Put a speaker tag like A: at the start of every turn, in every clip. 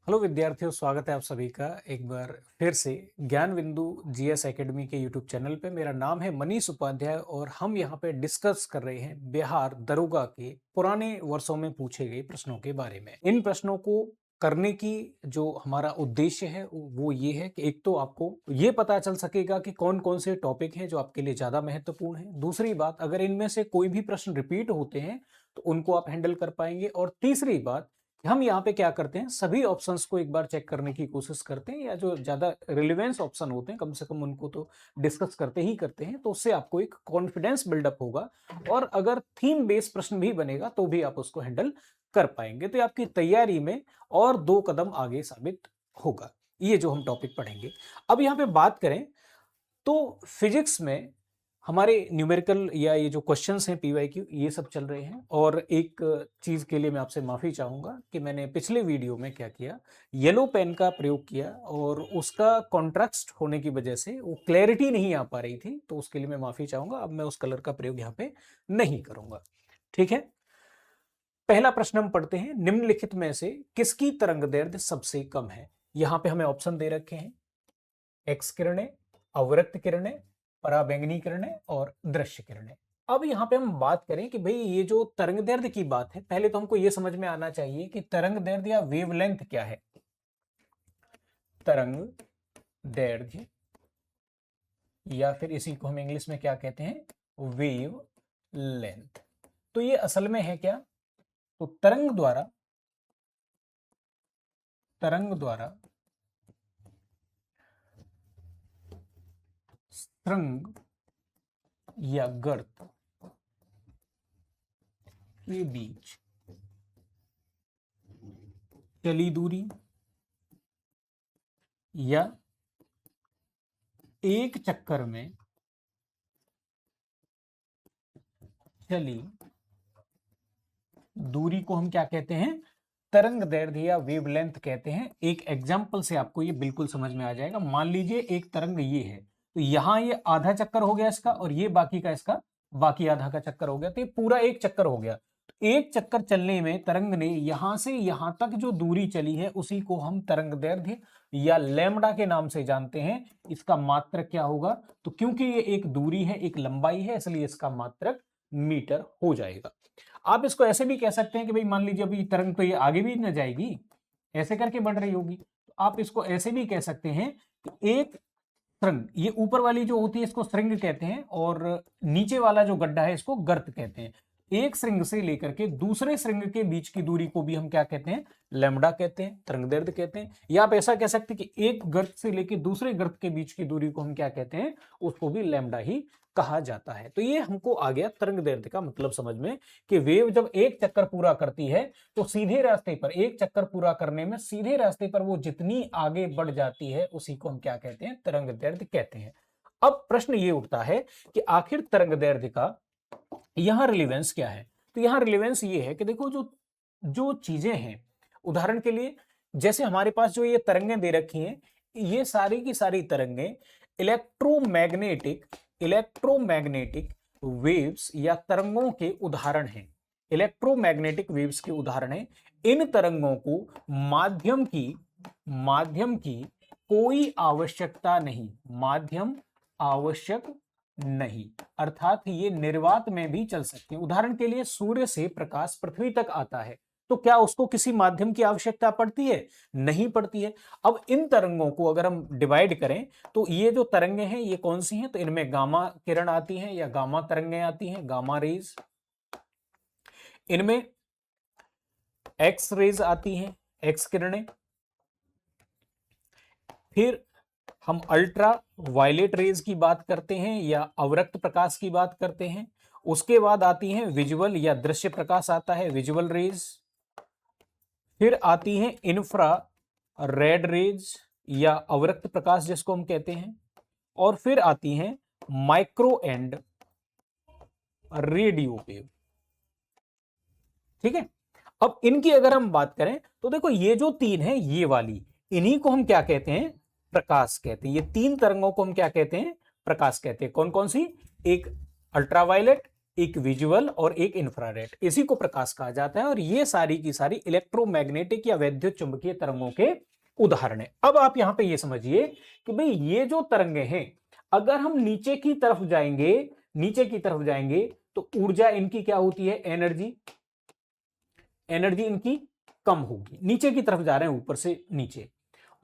A: Hello विद्यार्थियों, स्वागत है आप सभी का एक बार फिर से ज्ञान बिंदु जीएस एकेडमी के यूट्यूब चैनल पे। मेरा नाम है मनीष उपाध्याय और हम यहाँ पे डिस्कस कर रहे हैं बिहार दरोगा के पुराने वर्षों में पूछे गए प्रश्नों के बारे में। इन प्रश्नों को करने की जो हमारा उद्देश्य है वो ये है कि एक तो आपको ये पता चल सकेगा कि कौन कौन से टॉपिक हैं जो आपके लिए ज्यादा महत्वपूर्ण है। दूसरी बात, अगर इनमें से कोई भी प्रश्न रिपीट होते हैं तो उनको आप हैंडल कर पाएंगे। और तीसरी बात, हम यहाँ पे क्या करते हैं, सभी ऑप्शंस को एक बार चेक करने की कोशिश करते हैं, या जो ज्यादा रिलेवेंस ऑप्शन होते हैं कम से कम उनको तो डिस्कस करते ही करते हैं। तो उससे आपको एक कॉन्फिडेंस बिल्डअप होगा और अगर थीम बेस्ड प्रश्न भी बनेगा तो भी आप उसको हैंडल कर पाएंगे। तो ये आपकी तैयारी में और 2 कदम आगे साबित होगा, ये जो हम टॉपिक पढ़ेंगे। अब यहाँ पे बात करें तो फिजिक्स में हमारे न्यूमेरिकल या ये जो क्वेश्चंस हैं पीवाईक्यू ये सब चल रहे हैं। और एक चीज के लिए मैं आपसे माफी चाहूंगा कि मैंने पिछले वीडियो में क्या किया, येलो पेन का प्रयोग किया और उसका कॉन्ट्रास्ट होने की वजह से वो क्लैरिटी नहीं आ पा रही थी, तो उसके लिए मैं माफी चाहूंगा। अब मैं उस कलर का प्रयोग यहाँ पे नहीं करूंगा, ठीक है। पहला प्रश्न हम पढ़ते हैं, निम्नलिखित में से किसकी तरंगदैर्ध्य सबसे कम है। यहाँ पे हमें ऑप्शन दे रखे हैं, एक्स किरणें, अवरक्त किरणें, पराबैंगनी किरणें और दृश्य किरणें। अब यहाँ पे हम बात करें कि भाई ये जो तरंगदैर्ध्य की बात है, पहले तो हमको ये समझ में आना चाहिए कि तरंगदैर्ध्य या वेवलेंथ क्या है। तरंगदैर्ध्य या फिर इसी को हम इंग्लिश में क्या कहते हैं, वेव लेंथ। तो ये असल में है क्या, तो तरंग द्वारा तरंग या गर्त के बीच चली दूरी या एक चक्कर में चली दूरी को हम क्या कहते हैं, तरंगदैर्ध्य या वेवलेंथ कहते हैं। एक एग्जांपल से आपको ये बिल्कुल समझ में आ जाएगा। मान लीजिए एक तरंग ये है, तो यहां ये आधा चक्कर हो गया इसका और ये बाकी का इसका बाकी आधा का चक्कर हो गया, तो ये पूरा एक चक्कर हो गया। तो एक चक्कर चलने में तरंग ने यहां से यहां तक जो दूरी चली है उसी को हम तरंगदैर्ध्य या लैम्डा के नाम से जानते हैं। इसका मात्रक क्या होगा, तो क्योंकि ये एक दूरी है, एक लंबाई है, इसलिए इसका मात्रक मीटर हो जाएगा। आप इसको ऐसे भी कह सकते हैं कि भाई मान लीजिए अभी तरंग तो ये आगे भी न जाएगी, ऐसे करके बढ़ रही होगी, तो आप इसको ऐसे भी कह सकते हैं कि एक तरंग, ये ऊपर वाली जो होती है इसको श्रृंग कहते हैं और नीचे वाला जो गड्ढा है इसको गर्त कहते हैं। एक श्रृंग से लेकर के दूसरे श्रृंग के बीच की दूरी को भी हम क्या कहते हैं, लैम्डा कहते हैं, तरंगदैर्ध्य कहते हैं। या आप ऐसा कह सकते हैं कि एक गर्त से लेकर दूसरे गर्त के बीच की दूरी को हम क्या कहते हैं, उसको भी लैम्डा ही कहा जाता है। तो ये हमको आ गया तरंगदैर्ध्य का मतलब समझ में, कि वेव जब एक चक्कर पूरा करती है तो सीधे रास्ते पर, एक चक्कर पूरा करने में सीधे रास्ते पर वो जितनी आगे बढ़ जाती है उसी को हम क्या कहते हैं, तरंगदैर्ध्य कहते हैं। अब प्रश्न ये उठता है कि आखिर तरंगदैर्ध्य का यहां रिलेवेंस क्या है। तो यहां रिलेवेंस ये है कि देखो जो जो चीजें हैं, उदाहरण के लिए जैसे हमारे पास जो ये तरंगें दे रखी हैं, ये सारी की सारी तरंगें इलेक्ट्रोमैग्नेटिक वेव्स या तरंगों के उदाहरण हैं। इलेक्ट्रोमैग्नेटिक वेव्स के उदाहरण हैं। इन तरंगों को माध्यम की कोई आवश्यकता नहीं, माध्यम आवश्यक नहीं, अर्थात ये निर्वात में भी चल सकते हैं। उदाहरण के लिए सूर्य से प्रकाश पृथ्वी तक आता है, तो क्या उसको किसी माध्यम की आवश्यकता पड़ती है, नहीं पड़ती है। अब इन तरंगों को अगर हम डिवाइड करें तो ये जो तरंगें हैं ये कौन सी हैं, तो इनमें गामा किरण आती हैं या गामा तरंगें आती हैं, गामा रेज। इनमें एक्स रेज आती हैं, एक्स किरणें। फिर हम अल्ट्रा वायलेट रेज की बात करते हैं या अवरक्त प्रकाश की बात करते हैं। उसके बाद आती हैं विजुअल या दृश्य प्रकाश आता है, विजुअल रेज। फिर आती हैं इंफ्रा रेड रेज या अवरक्त प्रकाश जिसको हम कहते हैं। और फिर आती हैं माइक्रो एंड रेडियो वेव, ठीक है। अब इनकी अगर हम बात करें तो देखो ये जो तीन है, ये वाली, इन्हीं को हम क्या कहते हैं, प्रकाश कहते हैं। ये तीन तरंगों को हम क्या कहते हैं, प्रकाश कहते हैं। कौन कौन सी, एक अल्ट्रावायलेट, एक विजुअल और एक इंफ्रारेड, इसी को प्रकाश कहा जाता है। और ये सारी की सारी इलेक्ट्रोमैग्नेटिक या वैद्युत चुंबकीय तरंगों के उदाहरण है। अब आप यहां पे ये समझिए कि भाई ये जो तरंगे हैं, अगर हम नीचे की तरफ जाएंगे, नीचे की तरफ जाएंगे तो ऊर्जा इनकी क्या होती है, एनर्जी, एनर्जी इनकी कम होगी। नीचे की तरफ जा रहे हैं, ऊपर से नीचे।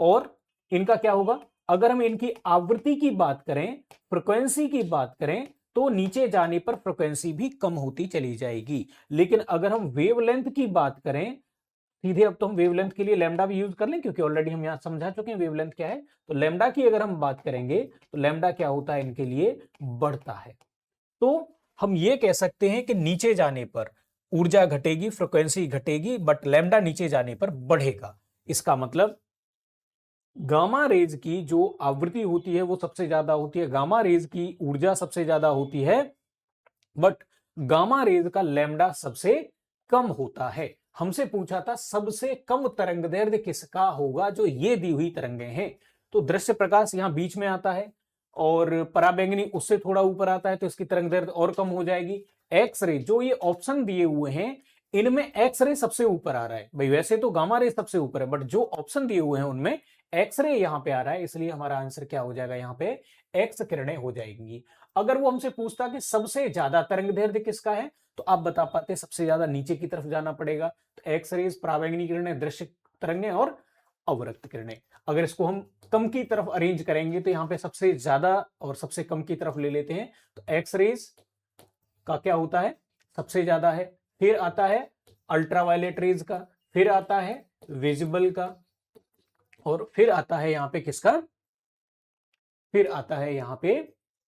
A: और इनका क्या होगा, अगर हम इनकी आवृत्ति की बात करें, फ्रीक्वेंसी की बात करें, तो नीचे जाने पर फ्रीक्वेंसी भी कम होती चली जाएगी। लेकिन अगर हम वेवलेंथ की बात करें, सीधे अब तो हम वेवलेंथ के लिए लैम्डा भी यूज कर लें, क्योंकि ऑलरेडी हम यहां समझा चुके हैं वेवलेंथ क्या है। तो लैम्डा की अगर हम बात करेंगे तो लैम्डा क्या होता है इनके लिए, बढ़ता है। तो हम ये कह सकते हैं कि नीचे जाने पर ऊर्जा घटेगी, फ्रीक्वेंसी घटेगी, बट लैम्डा नीचे जाने पर बढ़ेगा। इसका मतलब गामा रेज की जो आवृत्ति होती है वो सबसे ज्यादा होती है, गामा रेज की ऊर्जा सबसे ज्यादा होती है, बट गामा रेज का लैम्डा सबसे कम होता है। हमसे पूछा था सबसे कम तरंग दैर्ध्य किसका होगा, जो ये दी हुई तरंगे हैं। तो दृश्य प्रकाश यहां बीच में आता है और पराबैंगनी उससे थोड़ा ऊपर आता है, तो इसकी तरंग दैर्ध्य और कम हो जाएगी। एक्स रे, जो ये ऑप्शन दिए हुए हैं इनमें एक्स रे सबसे ऊपर आ रहा है भाई, वैसे तो गामा रे सबसे ऊपर है, बट जो ऑप्शन दिए हुए हैं उनमें एक्स रे यहां पे आ रहा है, इसलिए हमारा आंसर क्या हो जाएगा, यहां पे एक्स किरणें हो जाएंगी। अगर वो हमसे पूछता कि सबसे ज्यादा तरंग दैर्ध्य किसका है, तो आप बता पाते सबसे ज्यादा नीचे की तरफ जाना पड़ेगा। तो एक्स रेज, पराबैंगनी किरणें, दृश्य तरंगें और अवरक्त किरणें। अगर इसको हम कम की तरफ अरेंज करेंगे तो यहाँ पे सबसे ज्यादा और सबसे कम की तरफ ले लेते हैं, तो एक्स रेज का क्या होता है, सबसे ज्यादा है। फिर आता है अल्ट्रावायलेट रेज का, फिर आता है विजिबल का, और फिर आता है यहाँ पे किसका, फिर आता है यहाँ पे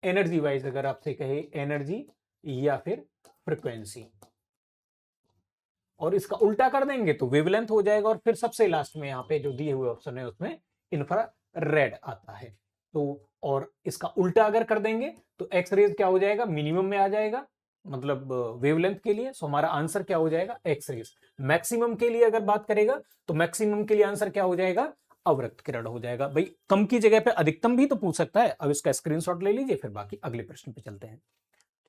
A: एनर्जी वाइज, अगर आपसे कहे एनर्जी या फिर फ्रीक्वेंसी। और इसका उल्टा कर देंगे तो वेवलेंथ हो जाएगा, और फिर सबसे लास्ट में यहाँ पे जो दिए हुए ऑप्शन है उसमें इंफ्रारेड आता है। तो और इसका उल्टा अगर कर देंगे तो एक्स रेज क्या हो जाएगा, मिनिमम में आ जाएगा, मतलब वेवलेंथ के लिए। सो हमारा आंसर क्या हो जाएगा, एक्स रेज। मैक्सिमम के लिए अगर बात करेगा तो मैक्सिमम के लिए आंसर क्या हो जाएगा, अवरक्त किरण हो जाएगा। भाई कम की जगह पे अधिकतम भी तो पूछ सकता है। अब इसका स्क्रीनशॉट ले लीजिए, फिर बाकी अगले प्रश्न पे चलते हैं।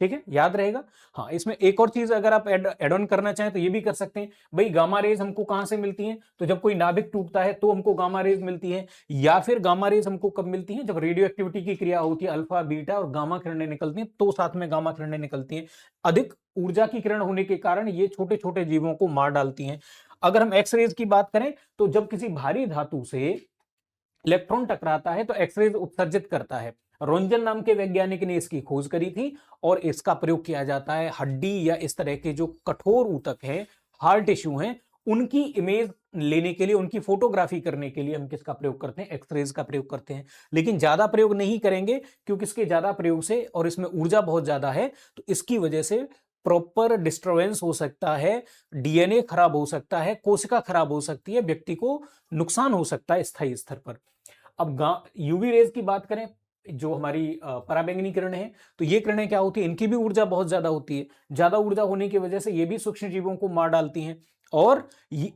A: ठीक है, याद रहेगा। हाँ, इसमें एक और चीज अगर आप एड ऑन करना चाहें तो ये भी कर सकते हैं। भाई गामा रेज हमको कहां से मिलती हैं, तो जब कोई नाभिक टूटता है तो हमको गामा रेज मिलती है, या फिर गामा रेज हमको कब मिलती हैं, जब रेडियो एक्टिविटी की क्रिया होती है, अल्फा बीटा और गामा किरणें निकलती हैं, तो साथ में गामा किरणें निकलती हैं। अधिक ऊर्जा की किरण होने के कारण ये छोटे छोटे जीवों को मार डालती हैं। अगर हम एक्स रेज की बात करें तो जब किसी भारी धातु से इलेक्ट्रॉन टकराता है तो एक्सरेज उत्सर्जित करता है। रोंजन नाम के वैज्ञानिक ने इसकी खोज करी थी, और इसका प्रयोग किया जाता है हड्डी या इस तरह के जो कठोर ऊतक हैं, हार्ड टिश्यू हैं, उनकी इमेज लेने के लिए, उनकी फोटोग्राफी करने के लिए हम किसका प्रयोग करते हैं, एक्सरेज का प्रयोग करते हैं। लेकिन ज्यादा प्रयोग नहीं करेंगे, क्योंकि इसके ज्यादा प्रयोग से और इसमें ऊर्जा बहुत ज्यादा है, तो इसकी वजह से प्रॉपर डिस्टरबेंस हो सकता है, डीएनए खराब हो सकता है, कोशिका खराब हो सकती है, व्यक्ति को नुकसान हो सकता है स्थायी स्तर पर। अब यूवी रेज की बात करें, जो हमारी पराबैंगनी किरणें हैं, तो ये किरणें क्या होती है, इनकी भी ऊर्जा बहुत ज्यादा होती है। ज्यादा ऊर्जा होने की वजह से ये भी सूक्ष्म जीवों को मार डालती हैं। और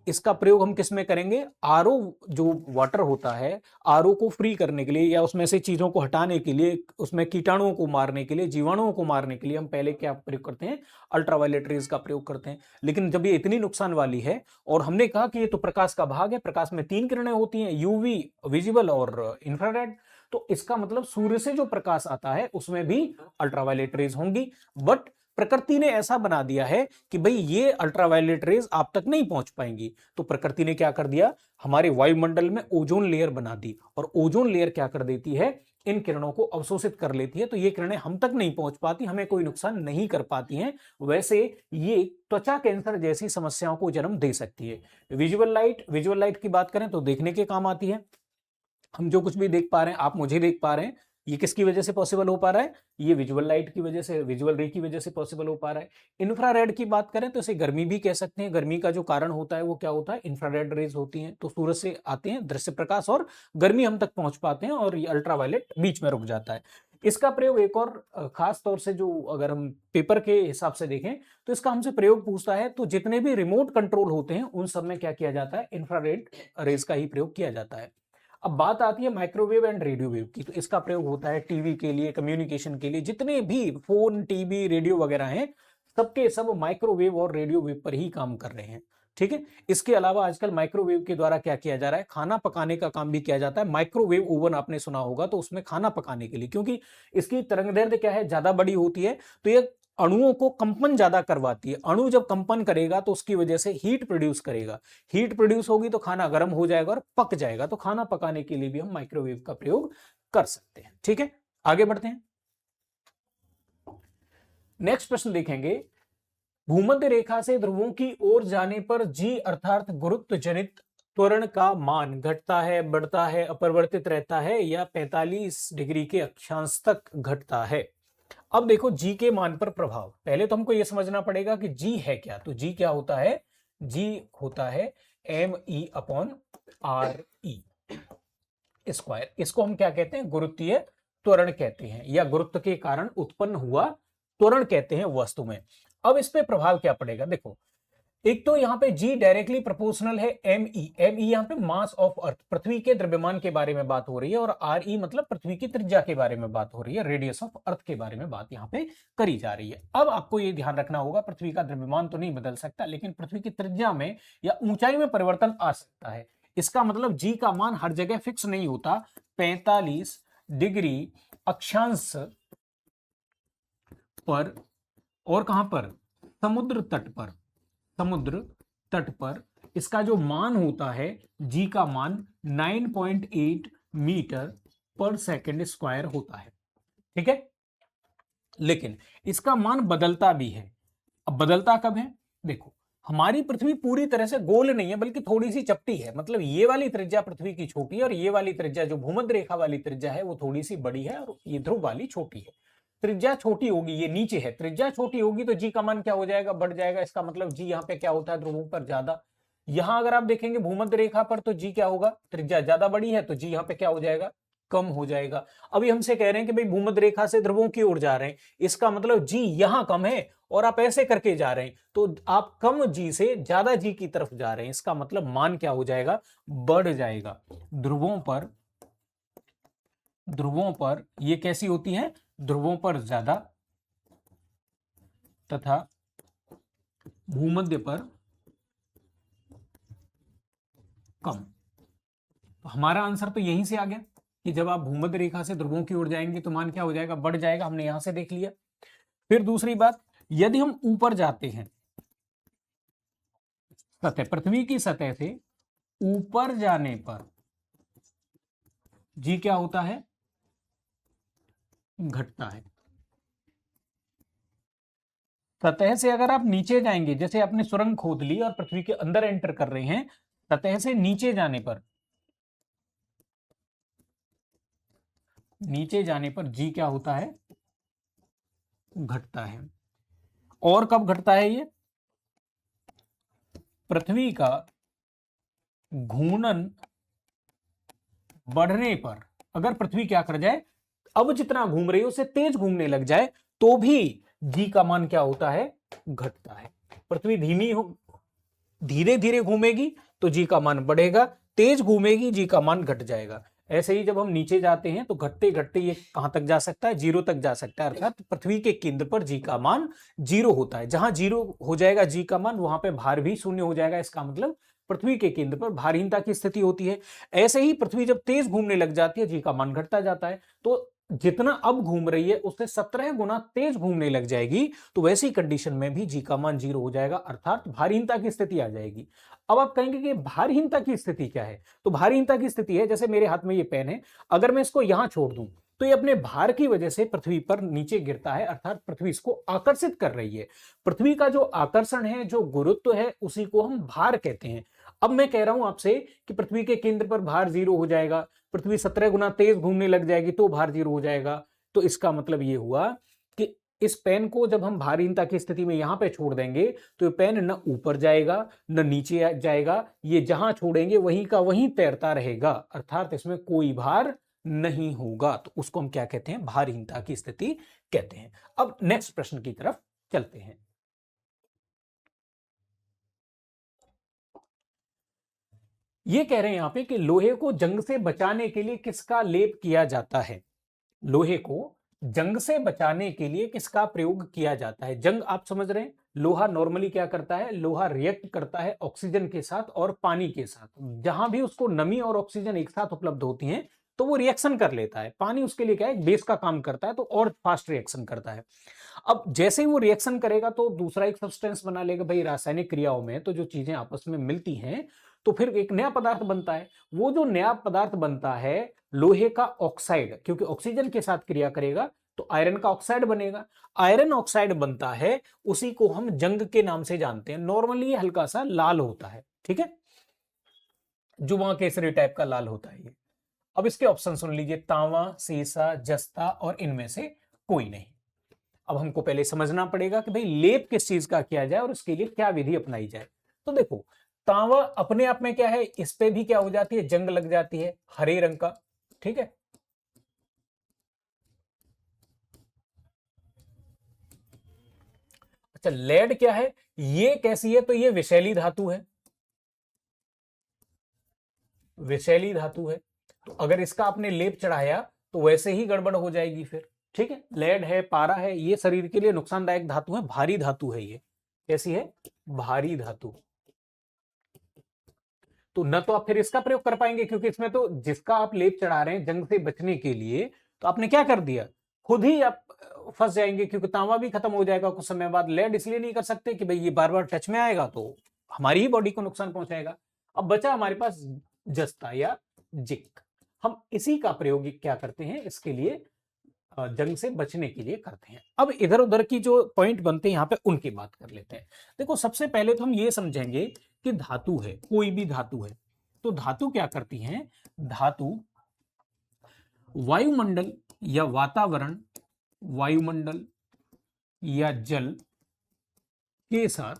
A: इसका प्रयोग हम किस में करेंगे, आरओ जो वाटर होता है, आरओ को फ्री करने के लिए या उसमें से चीजों को हटाने के लिए, उसमें कीटाणुओं को मारने के लिए, जीवाणुओं को मारने के लिए हम पहले क्या प्रयोग करते हैं, अल्ट्रावायलेट रेज का प्रयोग करते हैं। लेकिन जब ये इतनी नुकसान वाली है, और हमने कहा कि ये तो प्रकाश का भाग है, प्रकाश में 3 किरणें होती हैं, यूवी, विजिबल और इंफ्रारेड, तो इसका मतलब सूर्य से जो प्रकाश आता है उसमें भी अल्ट्रावायलेट रेज होंगी। बट प्रकृति ने ऐसा बना दिया है कि भाई ये अल्ट्रावायलेट रेज आप तक नहीं पहुंच पाएंगी, तो प्रकृति ने क्या कर दिया, हमारे वायुमंडल में ओजोन लेयर बना दी, और ओजोन लेयर क्या कर देती है, इन किरणों को अवशोषित कर लेती है, तो ये किरणें हम तक नहीं पहुंच पाती, हमें कोई नुकसान नहीं कर पाती हैं। वैसे ये त्वचा कैंसर जैसी समस्याओं को जन्म दे सकती है। विजुअल लाइट की बात करें तो देखने के काम आती है। हम जो कुछ भी देख पा रहे हैं, आप मुझे देख पा रहे हैं, ये किसकी वजह से पॉसिबल हो पा रहा है, ये विजुअल लाइट की वजह से, विजुअल रे की वजह से पॉसिबल हो पा रहा है। इंफ्रारेड की बात करें तो इसे गर्मी भी कह सकते हैं। गर्मी का जो कारण होता है वो क्या होता है, इंफ्रारेड रेज होती हैं, तो सूरज से आते हैं दृश्य प्रकाश, और गर्मी हम तक पहुंच पाते हैं, और ये अल्ट्रावायलेट बीच में रुक जाता है। इसका प्रयोग एक और खास तौर से, जो अगर हम पेपर के हिसाब से देखें तो इसका हमसे प्रयोग पूछता है, तो जितने भी रिमोट कंट्रोल होते हैं उन सब में क्या किया जाता है, इंफ्रारेड रेज का ही प्रयोग किया जाता है। अब बात आती है माइक्रोवेव एंड रेडियो वेव की, तो इसका प्रयोग होता है टीवी के लिए, कम्युनिकेशन के लिए, जितने भी फोन, टीवी, रेडियो वगैरह हैं, सबके सब माइक्रोवेव और रेडियो वेव पर ही काम कर रहे हैं। ठीक है, इसके अलावा आजकल माइक्रोवेव के द्वारा क्या किया जा रहा है, खाना पकाने का काम भी किया जाता है। माइक्रोवेव ओवन आपने सुना होगा, तो उसमें खाना पकाने के लिए, क्योंकि इसकी तरंगदैर्ध्य क्या है, ज्यादा बड़ी होती है, तो ये अणुओं को कंपन ज्यादा करवाती है। अणु जब कंपन करेगा तो उसकी वजह से हीट प्रोड्यूस करेगा, हीट प्रोड्यूस होगी तो खाना गर्म हो जाएगा और पक जाएगा। तो खाना पकाने के लिए भी हम माइक्रोवेव का प्रयोग कर सकते हैं। ठीक है, आगे बढ़ते हैं। नेक्स्ट प्रश्न देखेंगे, भूमध्य रेखा से ध्रुवों की ओर जाने पर जी अर्थात गुरुत्व जनित त्वरण का मान घटता है, बढ़ता है, अपरिवर्तित रहता है या 45 डिग्री के अक्षांश तक घटता है। अब देखो जी के मान पर प्रभाव, पहले तो हमको यह समझना पड़ेगा कि जी है क्या। तो जी क्या होता है, जी होता है ME/RE स्क्वायर। इसको हम क्या कहते हैं, गुरुत्वीय त्वरण कहते हैं, या गुरुत्व के कारण उत्पन्न हुआ त्वरण कहते हैं वस्तु में। अब इस पे प्रभाव क्या पड़ेगा, देखो एक तो यहाँ पे G डायरेक्टली प्रोपोर्शनल है ME। ME यहाँ पे मास ऑफ अर्थ, पृथ्वी के द्रव्यमान के बारे में बात हो रही है, और RE मतलब पृथ्वी की त्रिज्या के बारे में बात हो रही है, रेडियस ऑफ अर्थ के बारे में बात यहाँ पे करी जा रही है। अब आपको ये ध्यान रखना होगा, पृथ्वी का द्रव्यमान तो नहीं बदल सकता, लेकिन पृथ्वी की त्रिज्या में या ऊंचाई में परिवर्तन आ सकता है। इसका मतलब G का मान हर जगह फिक्स नहीं होता। 45 डिग्री अक्षांश पर, और कहां पर, समुद्र तट पर, समुद्र तट पर इसका जो मान होता है, जी का मान 9.8 मीटर पर सेकंड स्क्वायर होता है। ठीक है, लेकिन इसका मान बदलता भी है। अब बदलता कब है, देखो हमारी पृथ्वी पूरी तरह से गोल नहीं है, बल्कि थोड़ी सी चपटी है। मतलब ये वाली त्रिज्या पृथ्वी की छोटी है, और ये वाली त्रिज्या जो भूमध्य रेखा वाली त्रिज्या है वो थोड़ी सी बड़ी है, और ये ध्रुव वाली छोटी है। त्रिज्या छोटी होगी, ये नीचे है, त्रिज्या छोटी होगी तो जी का मान क्या हो जाएगा, बढ़ जाएगा। इसका मतलब जी यहाँ पे क्या होता है, ध्रुवों पर ज्यादा। यहां अगर आप देखेंगे भूमध्य रेखा पर, तो जी क्या होगा, त्रिज्या ज्यादा बड़ी है, तो जी यहाँ पे क्या हो जाएगा, कम हो जाएगा। अभी हमसे कह रहे हैं कि भाई भूमध्य रेखा से ध्रुवों की ओर जा रहे हैं, इसका मतलब जी यहां कम है और आप ऐसे करके जा रहे हैं, तो आप कम जी से ज्यादा जी की तरफ जा रहे हैं। इसका मतलब मान क्या हो जाएगा, बढ़ जाएगा। ध्रुवों पर, ध्रुवों पर ये कैसी होती है, ध्रुवों पर ज्यादा तथा भूमध्य पर कम। तो हमारा आंसर तो यहीं से आ गया कि जब आप भूमध्य रेखा से ध्रुवों की ओर जाएंगे तो मान क्या हो जाएगा, बढ़ जाएगा। हमने यहां से देख लिया। फिर दूसरी बात, यदि हम ऊपर जाते हैं, सतह, पृथ्वी की सतह से ऊपर जाने पर जी क्या होता है, घटता है। सतह से अगर आप नीचे जाएंगे, जैसे आपने सुरंग खोद ली और पृथ्वी के अंदर एंटर कर रहे हैं, सतह से नीचे जाने पर, नीचे जाने पर जी क्या होता है, घटता है। और कब घटता है ये, पृथ्वी का घूर्णन बढ़ने पर। अगर पृथ्वी क्या कर जाए, अब जितना घूम रही है उससे तेज घूमने लग जाए, तो भी जी का मान क्या होता है, घटता है। पृथ्वी धीमी हो, धीरे धीरे घूमेगी तो जी का मान बढ़ेगा, तेज घूमेगी जी का मान घट जाएगा। ऐसे ही जब हम नीचे जाते हैं तो घटते घटते ये कहां तक जा सकता है, जीरो तक जा सकता है। अर्थात पृथ्वी के केंद्र पर जी का मान जीरो होता है। जहां जीरो हो जाएगा जी का मान, वहां पे भार भी शून्य हो जाएगा। इसका मतलब पृथ्वी के केंद्र पर भारहीनता की स्थिति होती है। ऐसे ही पृथ्वी जब तेज घूमने लग जाती है, जी का मान घटता जाता है। तो जितना अब घूम रही है उससे 17 गुना तेज घूमने लग जाएगी, तो वैसी कंडीशन में भी जी का मान जीरो हो जाएगा, अर्थात भारहीनता की स्थिति आ जाएगी। अब आप कहेंगे कि भारहीनता की स्थिति क्या है, तो भारहीनता की स्थिति है, जैसे मेरे हाथ में ये पेन है, अगर मैं इसको यहां छोड़ दूं तो ये अपने भार की वजह से पृथ्वी पर नीचे गिरता है, अर्थात पृथ्वी इसको आकर्षित कर रही है। पृथ्वी का जो आकर्षण है, जो गुरुत्व है, उसी को हम भार कहते हैं। अब मैं कह रहा हूं आपसे कि पृथ्वी के केंद्र पर भार जीरो हो जाएगा, पृथ्वी 17 गुना तेज घूमने लग जाएगी तो भार जीरो हो जाएगा। तो इसका मतलब ये हुआ कि इस पेन को जब हम भारहीनता की स्थिति में यहां पे छोड़ देंगे तो ये पेन न ऊपर जाएगा न नीचे जाएगा, ये जहां छोड़ेंगे वहीं का वहीं तैरता रहेगा, अर्थात इसमें कोई भार नहीं होगा। तो उसको हम क्या कहते हैं, भारहीनता की स्थिति कहते हैं। अब नेक्स्ट प्रश्न की तरफ चलते हैं। ये कह रहे हैं यहां पे कि लोहे को जंग से बचाने के लिए किसका लेप किया जाता है। लोहे को जंग से बचाने के लिए किसका प्रयोग किया जाता है? जंग आप समझ रहे हैं, लोहा नॉर्मली क्या करता है, लोहा रिएक्ट करता है ऑक्सीजन के साथ और पानी के साथ। जहां भी उसको नमी और ऑक्सीजन एक साथ उपलब्ध होती हैं तो वो रिएक्शन कर लेता है। पानी उसके लिए क्या है, बेस का काम करता है, तो और फास्ट रिएक्शन करता है। अब जैसे ही वो रिएक्शन करेगा तो दूसरा एक सब्सटेंस बना लेगा। भाई रासायनिक क्रियाओं में तो जो चीजें आपस में मिलती हैं तो फिर एक नया पदार्थ बनता है। वो जो नया पदार्थ बनता है लोहे का ऑक्साइड, क्योंकि ऑक्सीजन के साथ क्रिया करेगा तो आयरन का ऑक्साइड बनेगा। आयरन ऑक्साइड बनता है, उसी को हम जंग के नाम से जानते हैं। नॉर्मली हल्का सा लाल होता है, ठीक है, जुआ केसरी टाइप का लाल होता है ये। अब इसके ऑप्शन सुन लीजिए, तांबा, सीसा, जस्ता और इनमें से कोई नहीं। अब हमको पहले समझना पड़ेगा कि भाई लेप किस चीज का किया जाए और उसके लिए क्या विधि अपनाई जाए। तो देखो, तांबा अपने आप में क्या है, इस पे भी क्या हो जाती है, जंग लग जाती है, हरे रंग का, ठीक है। अच्छा, लेड क्या है, ये कैसी है, तो ये विषैली धातु है, विषैली धातु है। तो अगर इसका आपने लेप चढ़ाया तो वैसे ही गड़बड़ हो जाएगी फिर, ठीक है। लेड है, पारा है, ये शरीर के लिए नुकसानदायक धातु है, भारी धातु है ये। कैसी है, भारी धातु। तो न तो आप फिर इसका प्रयोग कर पाएंगे, क्योंकि इसमें तो जिसका आप लेप चढ़ा रहे हैं जंग से बचने के लिए, तो आपने क्या कर दिया, खुद ही आप फंस जाएंगे, क्योंकि तांबा भी खत्म हो जाएगा कुछ समय बाद। लेड इसलिए नहीं कर सकते कि भाई ये बार बार टच में आएगा तो हमारी ही बॉडी को नुकसान पहुंचाएगा। अब बचा हमारे पास जस्ता या जिंक। हम इसी का प्रयोग क्या करते हैं, इसके लिए जंग से बचने के लिए करते हैं। अब इधर उधर की जो पॉइंट बनते हैं यहां पे उनकी बात कर लेते हैं। देखो, सबसे पहले तो हम ये समझेंगे कि धातु है, कोई भी धातु है, तो धातु क्या करती हैं, धातु वायुमंडल या वातावरण, वायुमंडल या जल के साथ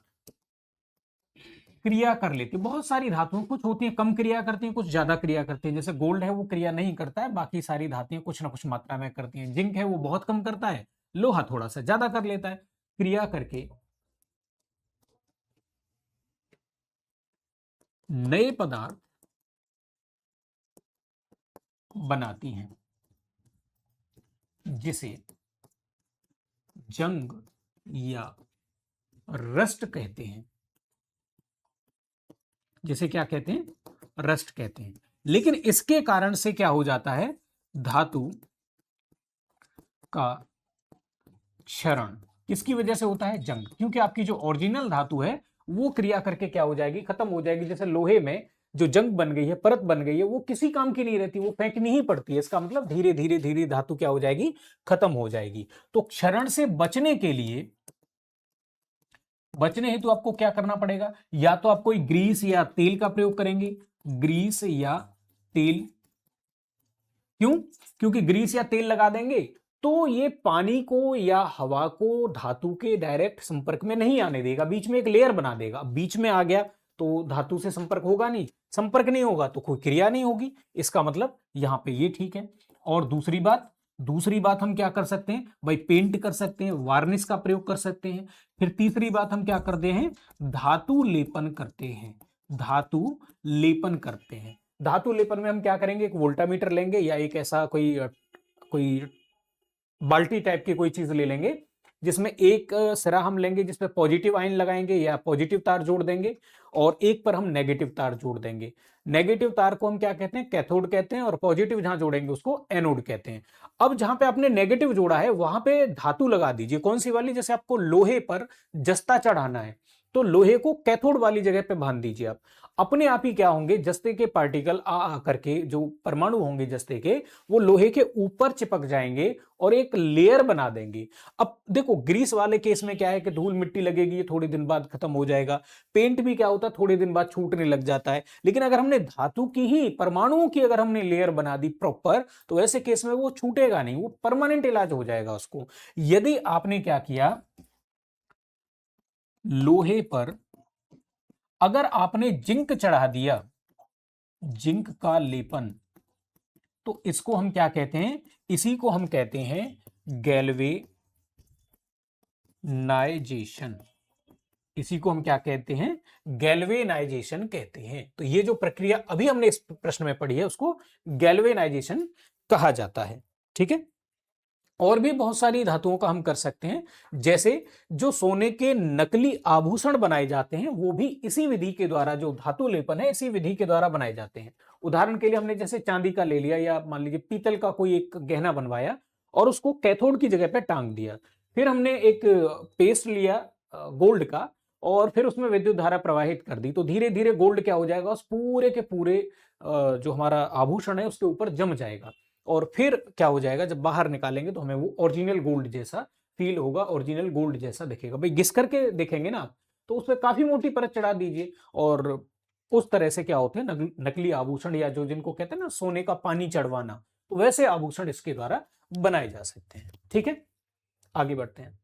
A: क्रिया कर लेती है। बहुत सारी धातुएं, कुछ होती है कम क्रिया करती हैं, कुछ ज्यादा क्रिया करती हैं। जैसे गोल्ड है वो क्रिया नहीं करता है, बाकी सारी धातुएं कुछ ना कुछ मात्रा में करती हैं। जिंक है वो बहुत कम करता है, लोहा थोड़ा सा ज्यादा कर लेता है। क्रिया करके नए पदार्थ बनाती हैं, जिसे जंग या रस्ट कहते हैं। जिसे क्या कहते हैं, रस्ट कहते हैं। लेकिन इसके कारण से क्या हो जाता है, धातु का क्षरण किसकी वजह से होता है, जंग। क्योंकि आपकी जो ओरिजिनल धातु है वो क्रिया करके क्या हो जाएगी, खत्म हो जाएगी। जैसे लोहे में जो जंग बन गई है, परत बन गई है, वो किसी काम की नहीं रहती, वो फेंकनी ही पड़ती है। इसका मतलब धीरे धीरे धीरे धातु क्या हो जाएगी, खत्म हो जाएगी। तो क्षरण से बचने के लिए, बचने हेतु आपको क्या करना पड़ेगा, या तो आप कोई ग्रीस या तेल का प्रयोग करेंगे, ग्रीस या तेल। क्यों, क्योंकि ग्रीस या तेल लगा देंगे तो ये पानी को या हवा को धातु के डायरेक्ट संपर्क में नहीं आने देगा, बीच में एक लेयर बना देगा। बीच में आ गया तो धातु से संपर्क होगा नहीं, संपर्क नहीं होगा तो कोई क्रिया नहीं होगी। इसका मतलब यहां पे ये ठीक है। और दूसरी बात हम क्या कर सकते हैं भाई, पेंट कर सकते हैं, वार्निश का प्रयोग कर सकते हैं। फिर तीसरी बात हम क्या करते हैं, धातु लेपन करते हैं, धातु लेपन करते हैं। धातु लेपन में हम क्या करेंगे, एक वोल्टामीटर लेंगे या एक ऐसा कोई कोई बाल्टी टाइप की कोई चीज ले लेंगे, जिसमें एक सिरा हम लेंगे जिसपे पॉजिटिव आयन लगाएंगे या पॉजिटिव तार जोड़ देंगे, और एक पर हम नेगेटिव तार जोड़ देंगे। नेगेटिव तार को हम क्या कहते हैं, कैथोड कहते हैं, और पॉजिटिव जहां जोड़ेंगे उसको एनोड कहते हैं। अब जहां पे आपने नेगेटिव जोड़ा है वहां पे धातु लगा दीजिए। कौन सी वाली, जैसे आपको लोहे पर जस्ता चढ़ाना है तो लोहे को कैथोड वाली जगह पे बांध दीजिए आप। अपने आप ही क्या होंगे, जस्ते के पार्टिकल आ करके, जो परमाणु होंगे जस्ते के, वो लोहे के ऊपर चिपक जाएंगे और एक लेयर बना देंगे। अब देखो, ग्रीस वाले केस में क्या है कि धूल मिट्टी लगेगी, ये थोड़े दिन बाद खत्म हो जाएगा। पेंट भी क्या होता है, थोड़े दिन बाद छूटने लग जाता है। लेकिन अगर हमने धातु की ही, परमाणुओं की अगर हमने लेयर बना दी प्रॉपर, तो ऐसे केस में वो छूटेगा नहीं, वो परमानेंट इलाज हो जाएगा उसको। यदि आपने क्या किया, लोहे पर अगर आपने जिंक चढ़ा दिया, जिंक का लेपन, तो इसको हम क्या कहते हैं, इसी को हम कहते हैं गैल्वेनाइजेशन। इसी को हम क्या कहते हैं, गैल्वेनाइजेशन कहते हैं। तो ये जो प्रक्रिया अभी हमने इस प्रश्न में पढ़ी है उसको गैल्वेनाइजेशन कहा जाता है, ठीक है। और भी बहुत सारी धातुओं का हम कर सकते हैं, जैसे जो सोने के नकली आभूषण बनाए जाते हैं वो भी इसी विधि के द्वारा, जो धातु लेपन है इसी विधि के द्वारा बनाए जाते हैं। उदाहरण के लिए हमने जैसे चांदी का ले लिया या मान लीजिए पीतल का कोई एक गहना बनवाया और उसको कैथोड की जगह पे टांग दिया, फिर हमने एक पेस्ट लिया गोल्ड का और फिर उसमें विद्युत धारा प्रवाहित कर दी, तो धीरे धीरे गोल्ड क्या हो जाएगा, उस पूरे के पूरे जो हमारा आभूषण है उसके ऊपर जम जाएगा और फिर क्या हो जाएगा, जब बाहर निकालेंगे तो हमें वो ओरिजिनल गोल्ड जैसा फील होगा, ओरिजिनल गोल्ड जैसा दिखेगा। भाई घिस करके देखेंगे ना आप, तो उस पर काफी मोटी परत चढ़ा दीजिए और उस तरह से क्या होते हैं नकली आभूषण, या जो जिनको कहते हैं ना सोने का पानी चढ़वाना, तो वैसे आभूषण इसके द्वारा बनाए जा सकते हैं। ठीक है, आगे बढ़ते हैं।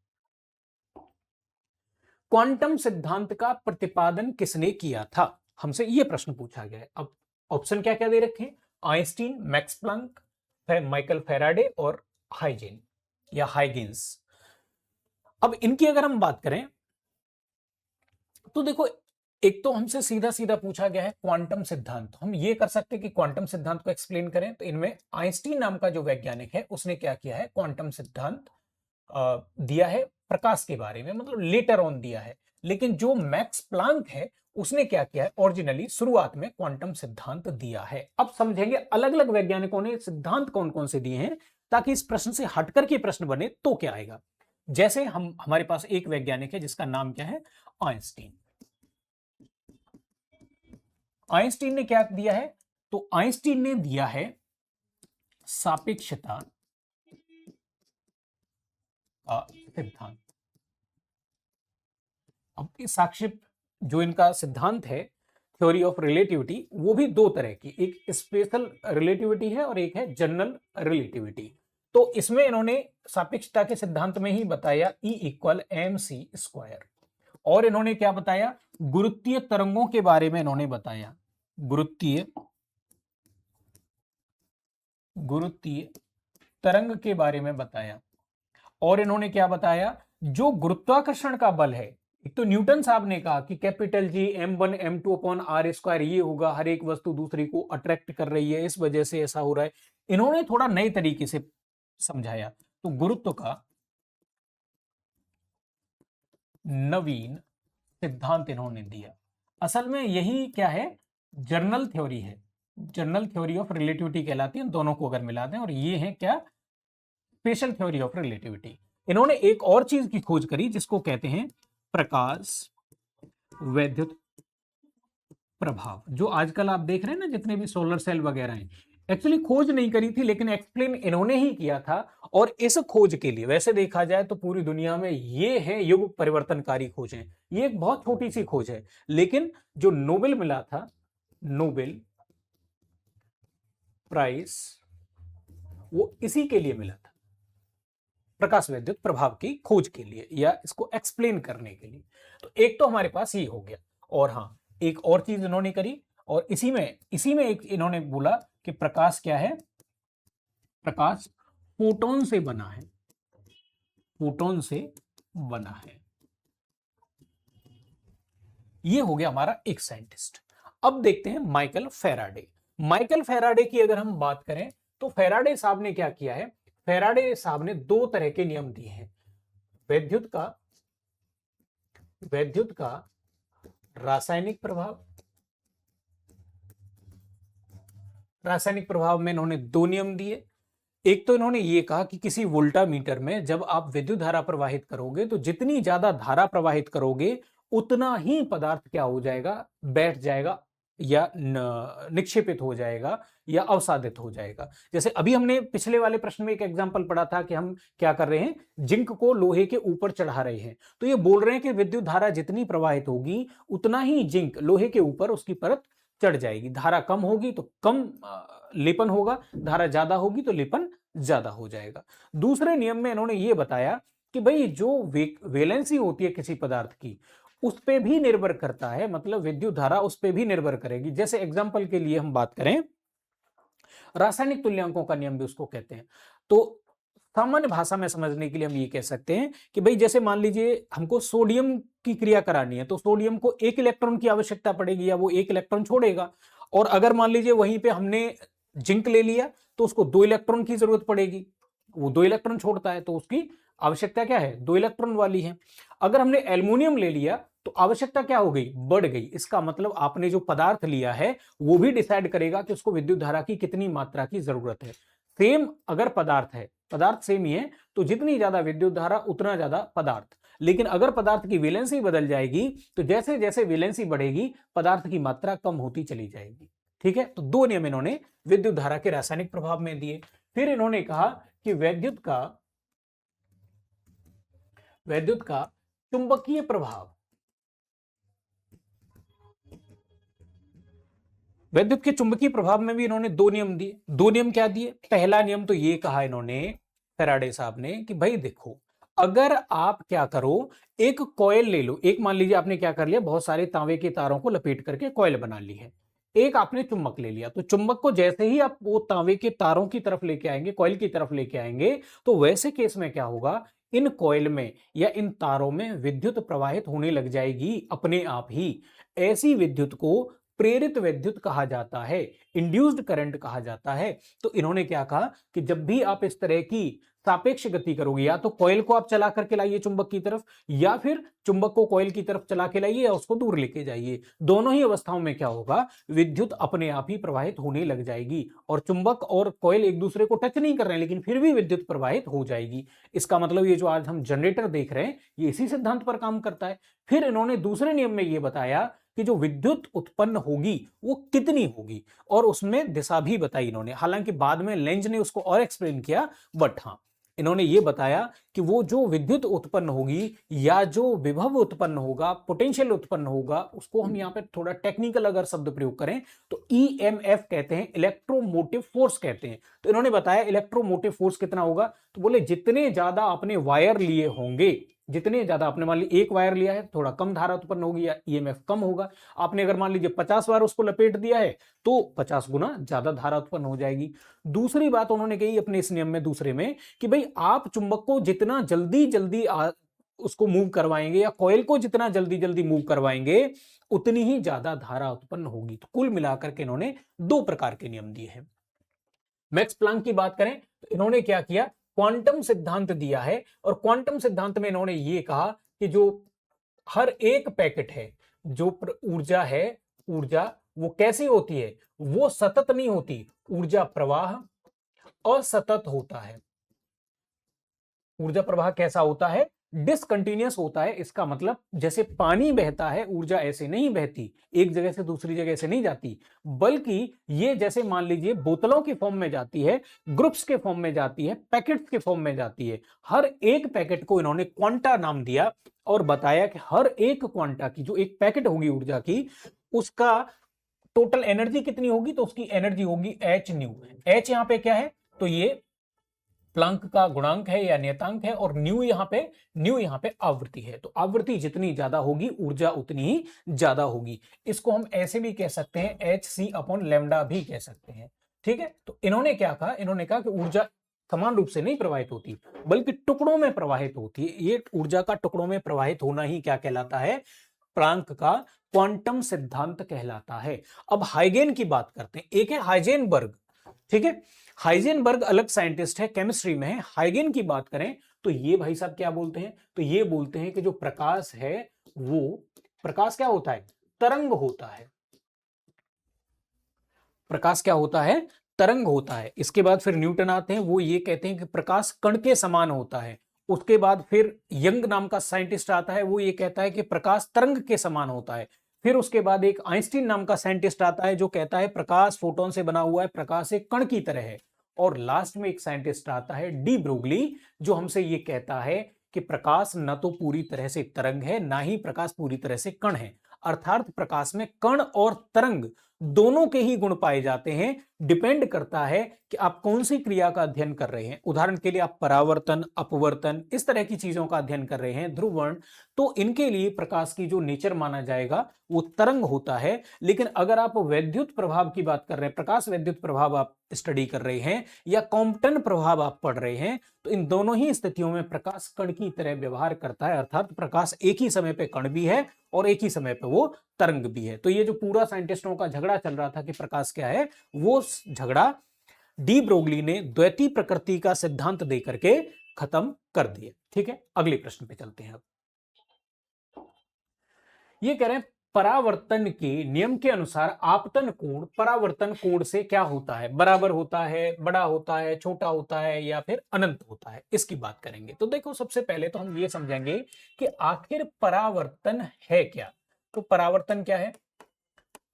A: क्वांटम सिद्धांत का प्रतिपादन किसने किया था, हमसे यह प्रश्न पूछा गया है। अब ऑप्शन क्या क्या दे रखे हैं, Einstein, Max Planck, Michael Faraday और हाइजेन या हाइगेंस। अब इनकी अगर हम बात करें तो देखो, एक तो हमसे सीधा सीधा पूछा गया है क्वांटम सिद्धांत, हम ये कर सकते हैं कि क्वांटम सिद्धांत को एक्सप्लेन करें, तो इनमें आइंस्टीन नाम का जो वैज्ञानिक है उसने क्या किया है, क्वांटम सिद्धांत दिया है प्रकाश के बारे में, मतलब लेटर ऑन दिया है। लेकिन जो मैक्स प्लांक है उसने क्या किया है, ओरिजिनली शुरुआत में क्वांटम सिद्धांत दिया है। अब समझेंगे अलग अलग वैज्ञानिकों ने सिद्धांत कौन कौन से दिए हैं, ताकि इस प्रश्न से हटकर के प्रश्न बने तो क्या आएगा। जैसे हमारे पास एक वैज्ञानिक है जिसका नाम क्या है, आइंस्टीन। आइंस्टीन ने क्या दिया है, तो आइंस्टीन ने दिया है सापेक्षता का सिद्धांत। अब इस साक्ष्य जो इनका सिद्धांत है, थ्योरी ऑफ रिलेटिविटी, वो भी दो तरह की, एक स्पेशल रिलेटिविटी है और एक है जनरल रिलेटिविटी। तो इसमें इन्होंने सापेक्षता के सिद्धांत में ही बताया E इक्वल mc², और इन्होंने क्या बताया, गुरुत्वीय तरंगों के बारे में इन्होंने बताया, गुरुत्वीय तरंग के बारे में बताया। और इन्होंने क्या बताया, जो गुरुत्वाकर्षण का बल है, एक तो न्यूटन साहब ने कहा कि कैपिटल G m1m2/r², ये होगा, हर एक वस्तु दूसरी को अट्रैक्ट कर रही है, इस वजह से ऐसा हो रहा है। इन्होंने थोड़ा नए तरीके से समझाया, तो गुरुत्व का नवीन सिद्धांत इन्होंने दिया। असल में यही क्या है, जनरल थ्योरी है, जनरल थ्योरी ऑफ रिलेटिविटी कहलाती है, दोनों को अगर मिला दें, और ये है क्या, स्पेशल थ्योरी ऑफ रिलेटिविटी। इन्होंने एक और चीज की खोज करी जिसको कहते हैं प्रकाश वैद्युत प्रभाव, जो आजकल आप देख रहे हैं ना जितने भी सोलर सेल वगैरह हैं, एक्चुअली खोज नहीं करी थी लेकिन एक्सप्लेन इन्होंने ही किया था। और इस खोज के लिए वैसे देखा जाए तो पूरी दुनिया में ये है युग परिवर्तनकारी खोजें, ये एक बहुत छोटी सी खोज है, लेकिन जो नोबेल मिला था, नोबेल प्राइज, वो इसी के लिए मिला था, प्रकाश वैद्युत प्रभाव की खोज के लिए या इसको एक्सप्लेन करने के लिए। तो एक तो हमारे पास ये हो गया, और हाँ एक और चीज इन्होंने करी, और इसी में एक इन्होंने बोला कि प्रकाश क्या है, प्रकाश फोटोन से बना है, फोटोन से बना है। ये हो गया हमारा एक साइंटिस्ट। अब देखते हैं माइकल फेराडे। माइकल फेराडे की अगर हम बात करें तो फेराडे साहब ने क्या किया है, फेराडे साहब ने दो तरह के नियम दिए हैं, वैद्युत का रासायनिक प्रभाव, रासायनिक प्रभाव में इन्होंने दो नियम दिए। एक तो इन्होंने ये कहा कि किसी वोल्टामीटर में जब आप विद्युत धारा प्रवाहित करोगे तो जितनी ज्यादा धारा प्रवाहित करोगे उतना ही पदार्थ क्या हो जाएगा, बैठ जाएगा या निक्षेपित हो जाएगा या अवसादित हो जाएगा। जैसे अभी हमने पिछले वाले प्रश्न में एक एग्जांपल पढ़ा था कि हम क्या कर रहे हैं, जिंक को लोहे के ऊपर चढ़ा रहे हैं, तो ये बोल रहे हैं कि विद्युत धारा जितनी प्रवाहित होगी उतना ही जिंक लोहे के ऊपर उसकी परत चढ़ जाएगी। धारा कम होगी तो कम लेपन होगा, धारा ज्यादा होगी तो लेपन ज्यादा हो जाएगा। दूसरे नियम में इन्होंने ये बताया कि भाई जो वैलेंसी होती है किसी पदार्थ की उस पे भी निर्भर करता है, मतलब विद्युत धारा उस पे भी निर्भर करेगी। जैसे एग्जांपल के लिए हम बात करें, रासायनिक तुल्यांकों का नियम भी उसको कहते हैं। तो सामान्य भाषा में समझने के लिए हम ये कह सकते हैं कि भाई जैसे मान लीजिए हमको सोडियम की क्रिया करानी है, तो सोडियम को एक इलेक्ट्रॉन की आवश्यकता पड़ेगी या वो एक इलेक्ट्रॉन छोड़ेगा, और अगर मान लीजिए वहीं पे हमने जिंक ले लिया तो उसको दो इलेक्ट्रॉन की जरूरत पड़ेगी, वो 2 इलेक्ट्रॉन छोड़ता है, तो उसकी आवश्यकता क्या है, 2 इलेक्ट्रॉन वाली है। अगर हमने एल्युमिनियम ले लिया तो आवश्यकता क्या हो गई, बढ़ गई। इसका मतलब आपने जो पदार्थ लिया है वो भी डिसाइड करेगा कि उसको विद्युत धारा की कितनी मात्रा की जरूरत है। सेम अगर पदार्थ है, पदार्थ सेम ही है, तो जितनी ज्यादा विद्युत धारा उतना ज्यादा पदार्थ। लेकिन अगर पदार्थ की वैलेंसी बदल जाएगी तो जैसे जैसे वैलेंसी बढ़ेगी पदार्थ की मात्रा कम होती चली जाएगी। ठीक है, तो 2 नियम इन्होंने विद्युत धारा के रासायनिक प्रभाव में दिए। फिर इन्होंने कहा कि वैद्युत का चुंबकीय प्रभाव, वैद्युत के चुंबकीय प्रभाव में भी इन्होंने 2 नियम दिए। 2 नियम क्या दिए, पहला नियम तो ये कहा इन्होंने, फैराडे साहब ने, कि भाई देखो, अगर आप क्या करो, एक कॉइल ले लो, एक मान लीजिए आपने क्या कर लिया, बहुत सारे तांबे के तारों को लपेट करके कॉइल बना ली है। एक आपने चुंबक ले लिया, तो चुंबक को जैसे ही आप वो तांबे के तारों की तरफ लेके आएंगे, कॉइल की तरफ लेके आएंगे, तो वैसे केस में क्या होगा, इन कॉइल में या इन तारों में विद्युत प्रवाहित होने लग जाएगी अपने आप ही। ऐसी विद्युत को प्रेरित विद्युत कहा जाता है, इंड्यूस्ड करंट कहा जाता है। तो इन्होंने क्या कहा कि जब भी आप इस तरह की सापेक्ष गति करोगे, या तो कॉइल को आप चला करके लाइए चुंबक की तरफ, या फिर चुंबक को कॉइल की तरफ चला के लाइए, या उसको दूर लेके जाइए, दोनों ही अवस्थाओं में क्या होगा, विद्युत अपने आप ही प्रवाहित होने लग जाएगी। और चुंबक और कॉइल एक दूसरे को टच नहीं कर रहे हैं, लेकिन फिर भी विद्युत प्रवाहित हो जाएगी। इसका मतलब ये जो आज हम जनरेटर देख रहे हैं, ये इसी सिद्धांत पर काम करता है। फिर इन्होंने दूसरे नियम में ये बताया कि जो विद्युत उत्पन्न होगी वो कितनी होगी, और उसमें दिशा भी बताई इन्होंने। हालांकि बाद में लेंज ने उसको और एक्सप्लेन किया, बट हाँ, इन्होंने ये बताया कि वो जो विद्युत उत्पन्न होगी या जो विभव उत्पन्न होगा, पोटेंशियल उत्पन्न होगा, उसको हम यहाँ पे थोड़ा टेक्निकल अगर शब्द प्रयोग करें तो ईएमएफ कहते हैं, इलेक्ट्रोमोटिव फोर्स कहते हैं। तो इन्होंने बताया इलेक्ट्रोमोटिव फोर्स कितना होगा, तो बोले जितने ज्यादा आपने वायर लिए होंगे, जितने ज्यादा आपने मान लीजिए एक वायर लिया है, थोड़ा कम धारा उत्पन्न होगी या ईएमएफ कम होगा। आपने अगर मान लीजिए 50 बार उसको लपेट दिया है तो 50 गुना ज्यादा धारा उत्पन्न हो जाएगी। दूसरी बात उन्होंने कही अपने इस नियम में दूसरे में कि भाई आप चुंबक को जितना जल्दी जल्दी उसको मूव करवाएंगे, या कॉइल को जितना जल्दी जल्दी मूव करवाएंगे, उतनी ही ज्यादा धारा उत्पन्न होगी। तो कुल मिलाकर के इन्होंने 2 प्रकार के नियम दिए हैं। मैक्स प्लांक की बात करें तो इन्होंने क्या किया, क्वांटम सिद्धांत दिया है, और क्वांटम सिद्धांत में इन्होंने ये कहा कि जो हर एक पैकेट है, जो ऊर्जा है, ऊर्जा वो कैसी होती है, वो सतत नहीं होती, ऊर्जा प्रवाह असतत होता है। ऊर्जा प्रवाह कैसा होता है, डिसकंटिन्यूअस होता है। इसका मतलब जैसे पानी बहता है, ऊर्जा ऐसे नहीं बहती, एक जगह से दूसरी जगह से नहीं जाती, बल्कि ये जैसे मान लीजिए बोतलों के फॉर्म में जाती है, ग्रुप्स के फॉर्म में जाती है, पैकेट्स के फॉर्म में जाती है। हर एक पैकेट को इन्होंने क्वांटा नाम दिया और बताया कि हर एक क्वांटा की, जो एक पैकेट होगी ऊर्जा की, उसका टोटल एनर्जी कितनी होगी, तो उसकी एनर्जी होगी एच न्यू। एच यहां पे क्या है, तो ये प्लांक का गुणांक है या नियतांक है, और न्यू यहां पे आवृत्ति है। तो आवृत्ति जितनी ज्यादा होगी ऊर्जा उतनी ही ज्यादा होगी। इसको हम ऐसे भी कह सकते हैं, एच सी अपॉन लेमडा भी कह सकते हैं। ठीक है, तो इन्होंने क्या कहा, इन्होंने कहा कि ऊर्जा समान रूप से नहीं प्रवाहित होती, बल्कि टुकड़ों में प्रवाहित होती है। ये ऊर्जा का टुकड़ों में प्रवाहित होना ही क्या कहलाता है, प्लांक का क्वांटम सिद्धांत कहलाता है। अब हाइगेन की बात करते हैं, एक है हाइजेनबर्ग। ठीक है, हाइजेनबर्ग अलग साइंटिस्ट है, केमिस्ट्री में है। हाइगेन की बात करें तो ये भाई साहब क्या बोलते हैं, तो ये बोलते हैं कि जो प्रकाश है, वो प्रकाश क्या होता है, तरंग होता है। प्रकाश क्या होता है, तरंग होता है। इसके बाद फिर न्यूटन आते हैं, वो ये कहते हैं कि प्रकाश कण के समान होता है। उसके बाद फिर यंग नाम का साइंटिस्ट आता है, वो ये कहता है कि प्रकाश तरंग के समान होता है। फिर उसके बाद एक आइंस्टीन नाम का साइंटिस्ट आता है, जो कहता है प्रकाश फोटोन से बना हुआ है, प्रकाश एक कण की तरह है। और लास्ट में एक साइंटिस्ट आता है, डी ब्रोगली, जो हमसे ये कहता है कि प्रकाश न तो पूरी तरह से तरंग है, ना ही प्रकाश पूरी तरह से कण है। अर्थात प्रकाश में कण और तरंग दोनों के ही गुण पाए जाते हैं। डिपेंड करता है कि आप कौन सी क्रिया का अध्ययन कर रहे हैं। उदाहरण के लिए आप परावर्तन, अपवर्तन, इस तरह की चीजों का अध्ययन कर रहे हैं, ध्रुवण, तो इनके लिए प्रकाश की जो नेचर माना जाएगा वो तरंग होता है। लेकिन अगर आप वैद्युत प्रभाव की बात कर रहे हैं, प्रकाश वैद्युत प्रभाव आप स्टडी कर रहे हैं, या कॉम्पटन प्रभाव आप पढ़ रहे हैं, तो इन दोनों ही स्थितियों में प्रकाश कण की तरह व्यवहार करता है। अर्थात प्रकाश एक ही समय पे कण भी है और एक ही समय पे वो तरंग भी है। तो ये जो पूरा साइंटिस्टों का झगड़ा चल रहा था कि प्रकाश क्या है, वो झगड़ा डी ब्रोगली ने द्वैती प्रकृति का सिद्धांत देकर के खत्म कर दिया। ठीक है, अगले प्रश्न पे चलते हैं। अब ये कह रहे हैं परावर्तन के नियम के अनुसार आपतन कोण परावर्तन कोण से क्या होता है, बराबर होता है, बड़ा होता है, छोटा होता है या फिर अनंत होता है, इसकी बात करेंगे। तो देखो, सबसे पहले तो हम ये समझेंगे कि आखिर परावर्तन है क्या। तो परावर्तन क्या है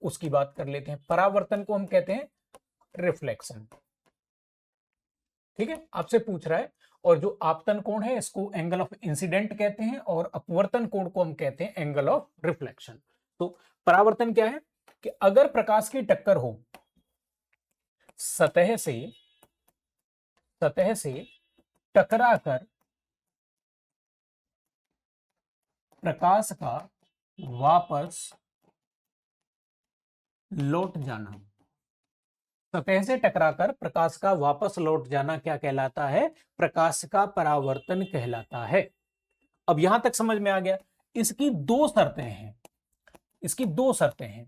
A: उसकी बात कर लेते हैं। परावर्तन को हम कहते हैं रिफ्लेक्शन। ठीक है, आपसे पूछ रहा है। और जो आपतन कोण है इसको एंगल ऑफ इंसिडेंट कहते हैं और अपवर्तन कोण को हम कहते हैं एंगल ऑफ रिफ्लेक्शन। तो परावर्तन क्या है कि अगर प्रकाश की टक्कर हो सतह से टकराकर प्रकाश का वापस लौट जाना, सतह से टकराकर प्रकाश का वापस लौट जाना क्या कहलाता है, प्रकाश का परावर्तन कहलाता है। अब यहां तक समझ में आ गया। इसकी दो शर्तें हैं, इसकी दो शर्तें हैं।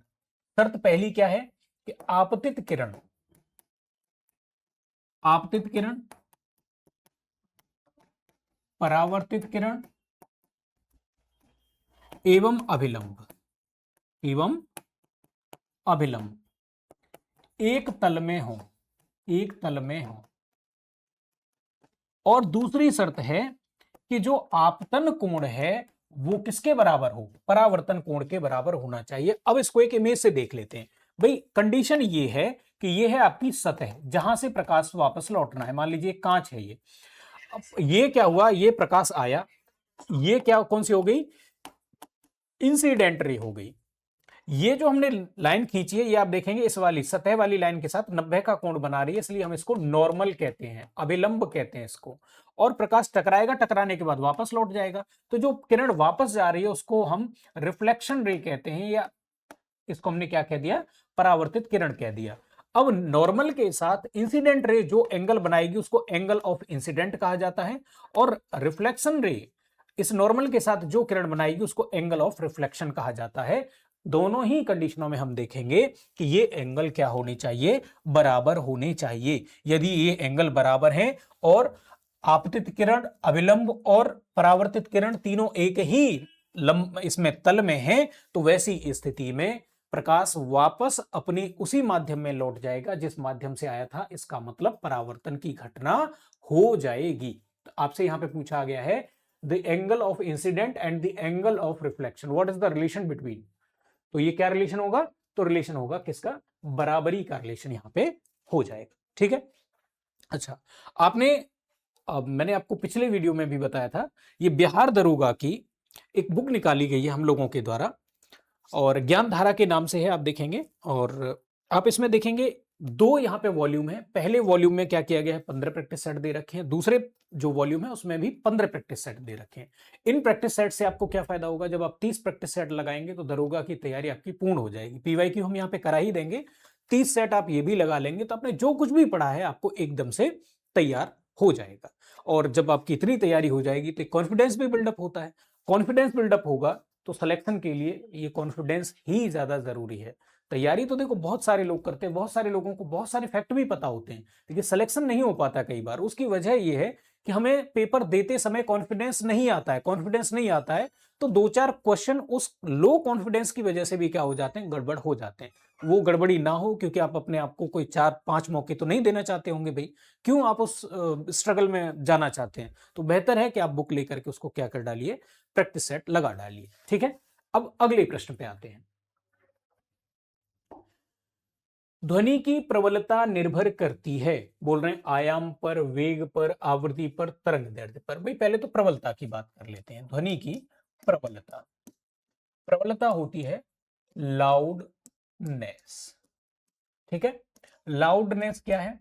A: शर्त पहली क्या है कि आपतित किरण परावर्तित किरण एवं अभिलंब एक तल में हो, और दूसरी शर्त है कि जो आपतन कोण है वो किसके बराबर हो, परावर्तन कोण के बराबर होना चाहिए। अब इसको एक इमेज से देख लेते हैं। भाई कंडीशन ये है कि ये है आपकी सतह जहां से प्रकाश वापस लौटना है। मान लीजिए कांच है ये। अब ये क्या हुआ, ये प्रकाश आया, ये क्या कौन सी हो गई, इंसिडेंट रे हो गई। ये जो हमने लाइन खींची है ये आप देखेंगे इस वाली सतह वाली लाइन के साथ 90 का कोण बना रही है, इसलिए हम इसको नॉर्मल कहते हैं, अभिलंब कहते हैं इसको। और प्रकाश टकराएगा, टकराने के बाद वापस लौट जाएगा। तो जो किरण वापस जा रही है उसको हम रिफ्लेक्शन रे कहते हैं, या इसको हमने क्या कह दिया, परावर्तित किरण कह दिया। अब नॉर्मल के साथ इंसिडेंट रे जो एंगल बनाएगी उसको एंगल ऑफ इंसिडेंट कहा जाता है, और रिफ्लेक्शन रे इस नॉर्मल के साथ जो किरण बनाएगी उसको एंगल ऑफ रिफ्लेक्शन कहा जाता है। दोनों ही कंडीशनों में हम देखेंगे कि ये एंगल क्या होने चाहिए, बराबर होने चाहिए। यदि ये एंगल बराबर हैं और आपतित किरण, अभिलंब और परावर्तित किरण तीनों एक ही इसमें तल में हैं, तो वैसी स्थिति में प्रकाश वापस अपनी उसी माध्यम में लौट जाएगा जिस माध्यम से आया था। इसका मतलब परावर्तन की घटना हो जाएगी। तो आपसे यहां पे पूछा गया है the angle of incident and the angle of reflection, what is the relation between. तो ये क्या रिलेशन होगा, तो रिलेशन होगा किसका, बराबरी का रिलेशन यहां पे हो जाएगा। ठीक है। अच्छा, आपने मैंने आपको पिछले वीडियो में भी बताया था, ये बिहार दरोगा की एक बुक निकाली गई है हम लोगों के द्वारा, और ज्ञान धारा के नाम से है, आप देखेंगे। और आप इसमें देखेंगे दो यहाँ पे वॉल्यूम है। पहले वॉल्यूम में क्या किया गया है, 15 प्रैक्टिस सेट दे रखे हैं। दूसरे जो वॉल्यूम है उसमें भी 15 प्रैक्टिस सेट दे रखे हैं। इन प्रैक्टिस सेट से आपको क्या फायदा होगा, जब आप 30 प्रैक्टिस सेट लगाएंगे तो दरोगा की तैयारी आपकी पूर्ण हो जाएगी। पीवाईक्यू हम यहाँ पे करा ही देंगे, 30 सेट आप ये भी लगा लेंगे तो आपने जो कुछ भी पढ़ा है आपको एकदम से तैयार हो जाएगा। और जब आपकी इतनी तैयारी हो जाएगी तो कॉन्फिडेंस भी बिल्डअप होता है। कॉन्फिडेंस बिल्डअप होगा तो सिलेक्शन के लिए ये कॉन्फिडेंस ही ज्यादा जरूरी है। तैयारी तो देखो बहुत सारे लोग करते हैं, बहुत सारे लोगों को बहुत सारे फैक्ट भी पता होते हैं, लेकिन सिलेक्शन नहीं हो पाता कई बार। उसकी वजह ये है कि हमें पेपर देते समय कॉन्फिडेंस नहीं आता है, तो दो चार क्वेश्चन उस लो कॉन्फिडेंस की वजह से भी क्या हो जाते हैं, गड़बड़ हो जाते हैं। वो गड़बड़ी ना हो, क्योंकि आप अपने आप को कोई 4-5 मौके तो नहीं देना चाहते होंगे भाई, क्यों आप उस स्ट्रगल में जाना चाहते हैं। तो बेहतर है कि आप बुक लेकर के उसको क्या कर डालिए, प्रैक्टिस सेट लगा डालिए। ठीक है। अब अगले प्रश्न पे आते हैं। ध्वनि की प्रबलता निर्भर करती है, बोल रहे हैं आयाम पर, वेग पर, आवृत्ति पर, तरंग दैर्ध्य पर। भाई पहले तो प्रबलता की बात कर लेते हैं। ध्वनि की प्रबलता, प्रबलता होती है लाउडनेस। ठीक है, लाउडनेस क्या है,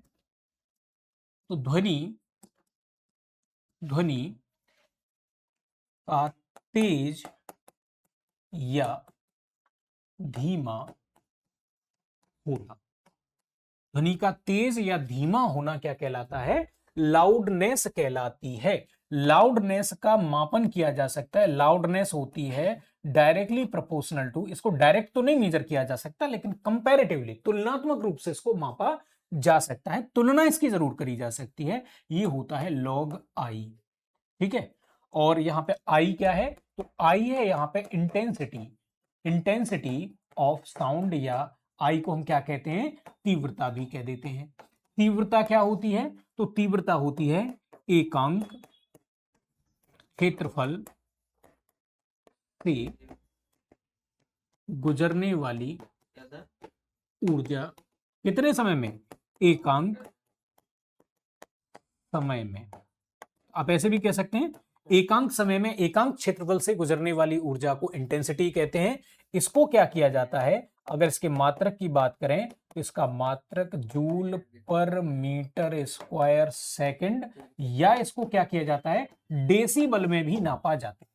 A: तो ध्वनि का तेज या धीमा होना, ध्वनि का तेज या धीमा होना क्या कहलाता है, लाउडनेस कहलाती है। लाउडनेस का मापन किया जा सकता है। लाउडनेस होती है डायरेक्टली प्रोपोर्शनल टू, इसको डायरेक्ट तो नहीं मेजर किया जा सकता लेकिन कंपैरेटिवली तुलनात्मक रूप से इसको मापा जा सकता है, तुलना इसकी जरूर करी जा सकती है, ये होता है लॉग आई। ठीक है, और यहां पे आई क्या है, तो आई है यहां पे इंटेंसिटी, इंटेंसिटी ऑफ साउंड, या आई को हम क्या कहते हैं, तीव्रता भी कह देते हैं। तीव्रता क्या होती है, तो तीव्रता होती है एकांक क्षेत्रफल से गुजरने वाली ऊर्जा कितने समय में, एकांक समय में। आप ऐसे भी कह सकते हैं एकांक समय में, एकांक क्षेत्रफल से गुजरने वाली ऊर्जा को इंटेंसिटी कहते हैं। इसको क्या किया जाता है, अगर इसके मात्रक की बात करें तो इसका मात्रक जूल पर मीटर स्क्वायर सेकंड, या इसको क्या किया जाता है, डेसिबल में भी नापा जाता है।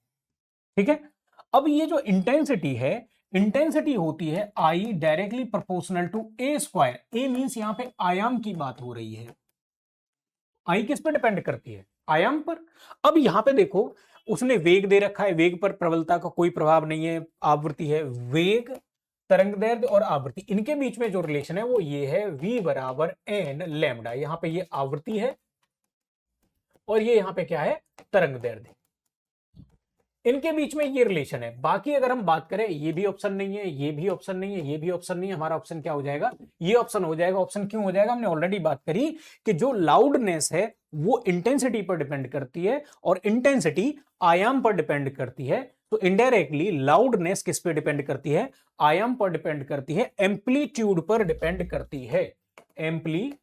A: ठीक है, अब ये जो इंटेंसिटी है, इंटेंसिटी होती है I directly proportional to A square. A means यहां पे आयाम की बात हो रही है, आई किस पर डिपेंड करती है, आयाम पर। अब यहां पे देखो उसने वेग दे रखा है, वेग पर प्रबलता का कोई प्रभाव नहीं है, आवृत्ति है, वेग तरंगदैर्घ्य और आवृत्ति, इनके बीच में जो रिलेशन है वो ये है v बराबर एन लैम्डा। यहां पे ये आवृत्ति है और ये यहां पे क्या है, तरंगदैर्घ्य, इनके बीच में ये रिलेशन है। बाकी अगर हम बात करें, ये भी ऑप्शन नहीं है, ये भी ऑप्शन नहीं है, ये भी ऑप्शन नहीं है, हमारा ऑप्शन क्या हो जाएगा, ये ऑप्शन हो जाएगा। ऑप्शन क्यों हो जाएगा, हमने ऑलरेडी बात करी कि जो लाउडनेस है वो इंटेंसिटी पर डिपेंड करती है और इंटेंसिटी आयाम पर डिपेंड करती है। तो इनडायरेक्टली लाउडनेस किस पे डिपेंड करती है, आयाम पर डिपेंड करती है, एम्पलीट्यूड पर डिपेंड करती है, एम्पलीट्यूड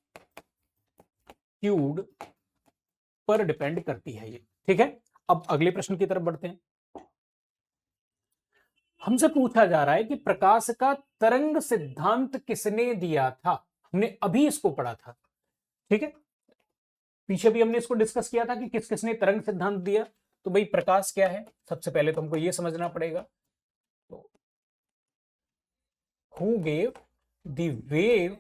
A: पर डिपेंड करती है ये। ठीक है, अब अगले प्रश्न की तरफ बढ़ते हैं। हमसे पूछा जा रहा है कि प्रकाश का तरंग सिद्धांत किसने दिया था। हमने अभी इसको पढ़ा था, ठीक है, पीछे भी हमने इसको डिस्कस किया था कि किस किसने तरंग सिद्धांत दिया। तो भाई प्रकाश क्या है, सबसे पहले तो हमको यह समझना पड़ेगा, तो who gave the wave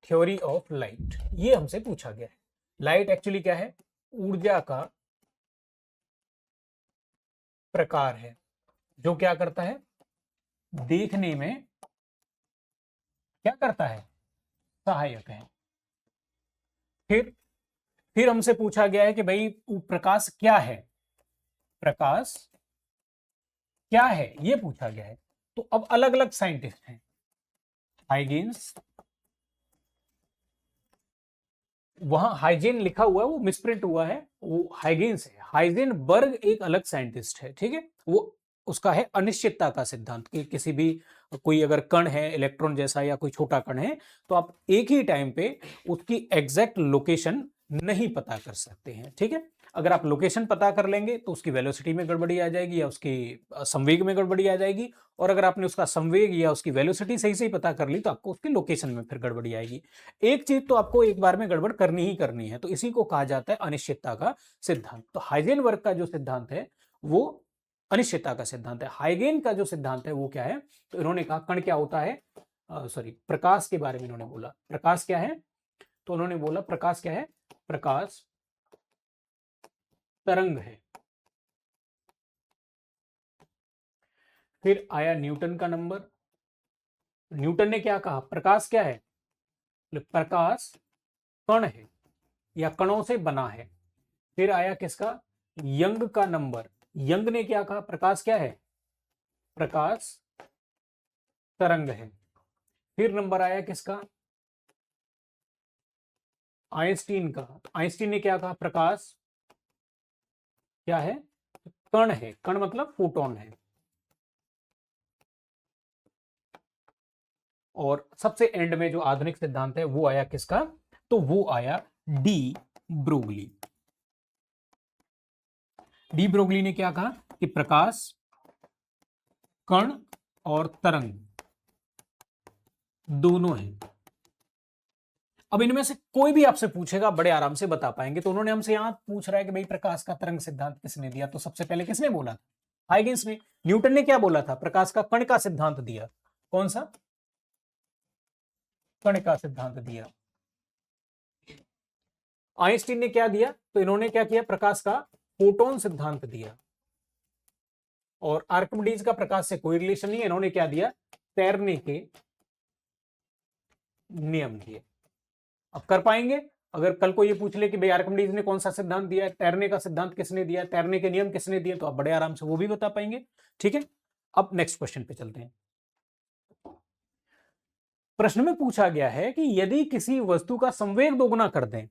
A: theory of light, ये हमसे पूछा गया है। लाइट एक्चुअली क्या है, ऊर्जा का प्रकार है जो क्या करता है, देखने में क्या करता है, सहायक है। फिर हमसे पूछा गया है कि भाई प्रकाश क्या है, प्रकाश क्या है, ये पूछा गया है। तो अब अलग अलग साइंटिस्ट हैं, हाइगेन्स, वहां हाइजेन लिखा हुआ है, वो मिसप्रिंट हुआ है, वो हाइगेन्स है। हाइजेनबर्ग एक अलग साइंटिस्ट है, ठीक है, वो उसका है अनिश्चितता का सिद्धांत कि किसी भी कोई अगर कण है इलेक्ट्रॉन जैसा या कोई छोटा कण है तो आप एक ही टाइम पे उसकी एग्जैक्ट लोकेशन नहीं पता कर सकते हैं। ठीक है, अगर आप लोकेशन पता कर लेंगे तो उसकी वेलोसिटी में गड़बड़ी आ जाएगी या उसकी संवेग में गड़बड़ी आ जाएगी, और अगर आपने उसका संवेग या उसकी वेलोसिटी सही से पता कर ली तो आपको उसकी लोकेशन में फिर गड़बड़ी आएगी। एक चीज तो आपको एक बार में गड़बड़ करनी ही करनी है, तो इसी को कहा जाता है अनिश्चितता का सिद्धांत। तो हाइजेनबर्ग का जो सिद्धांत है वो अनिश्चितता का सिद्धांत है। हाइगेन का जो सिद्धांत है वो क्या है, तो इन्होंने कहा कण क्या होता है, सॉरी प्रकाश के बारे में इन्होंने बोला, प्रकाश क्या है, तो उन्होंने बोला प्रकाश क्या है, प्रकाश तरंग है। फिर आया न्यूटन का नंबर, न्यूटन ने क्या कहा, प्रकाश क्या है, प्रकाश कण है या कणों से बना है। फिर आया किसका, यंग का नंबर, यंग ने क्या कहा, प्रकाश क्या है, प्रकाश तरंग है। फिर नंबर आया किसका, आइंस्टीन का, आइंस्टीन ने क्या कहा, प्रकाश क्या है, कण है, कण मतलब फोटोन है। और सबसे एंड में जो आधुनिक सिद्धांत है वो आया किसका, तो वो आया डी ब्रोगली। डी ब्रोगली ने क्या कहा कि प्रकाश कण और तरंग दोनों हैं। अब इनमें से कोई भी आपसे पूछेगा बड़े आराम से बता पाएंगे। तो उन्होंने हमसे यहां पूछ रहा है कि भाई प्रकाश का तरंग सिद्धांत किसने दिया, तो सबसे पहले किसने बोला था, हाइगेन्स ने। न्यूटन ने क्या बोला था, प्रकाश का कण का सिद्धांत दिया, कौन सा, कण का सिद्धांत दिया। आइंस्टीन ने क्या दिया, तो इन्होंने क्या किया, प्रकाश का फोटोन सिद्धांत दिया। और आर्किमिडीज का प्रकाश से कोई रिलेशन नहीं है, इन्होंने क्या दिया, तैरने के नियम दिए। अब कर पाएंगे? अगर कल को ये पूछ ले कि भाई आर्किमिडीज ने कौन सा सिद्धांत दिया है, तैरने का सिद्धांत किसने दिया है, तैरने के नियम किसने दिए, तो आप बड़े आराम से वो भी बता पाएंगे। ठीक है, अब नेक्स्ट क्वेश्चन पे चलते हैं। प्रश्न में पूछा गया है कि यदि किसी वस्तु का संवेग दोगुना कर दें,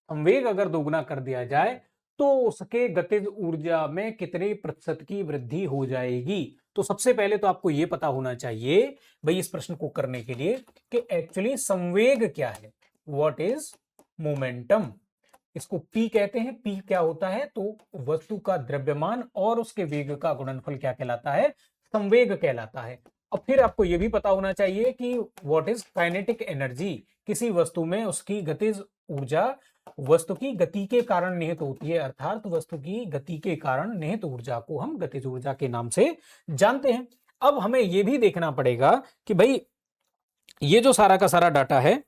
A: संवेग अगर दोगुना कर दिया जाए तो उसके गतिज ऊर्जा में कितने प्रतिशत की वृद्धि हो जाएगी। तो सबसे पहले तो आपको यह पता होना चाहिए भाई इस प्रश्न को करने के लिए कि एक्चुअली संवेग क्या है, व्हाट इज मोमेंटम। इसको पी कहते हैं। पी क्या होता है, तो वस्तु का द्रव्यमान और उसके वेग का गुणनफल क्या कहलाता है, संवेग कहलाता है। अब फिर आपको यह भी पता होना चाहिए कि व्हाट इज काइनेटिक एनर्जी, किसी वस्तु में उसकी गतिज ऊर्जा वस्तु की गति के कारण निहित होती है, अर्थात वस्तु की गति के कारण निहित ऊर्जा को हम गतिज ऊर्जा के नाम से जानते हैं। अब हमें यह भी देखना पड़ेगा कि भाई ये जो सारा का सारा डाटा है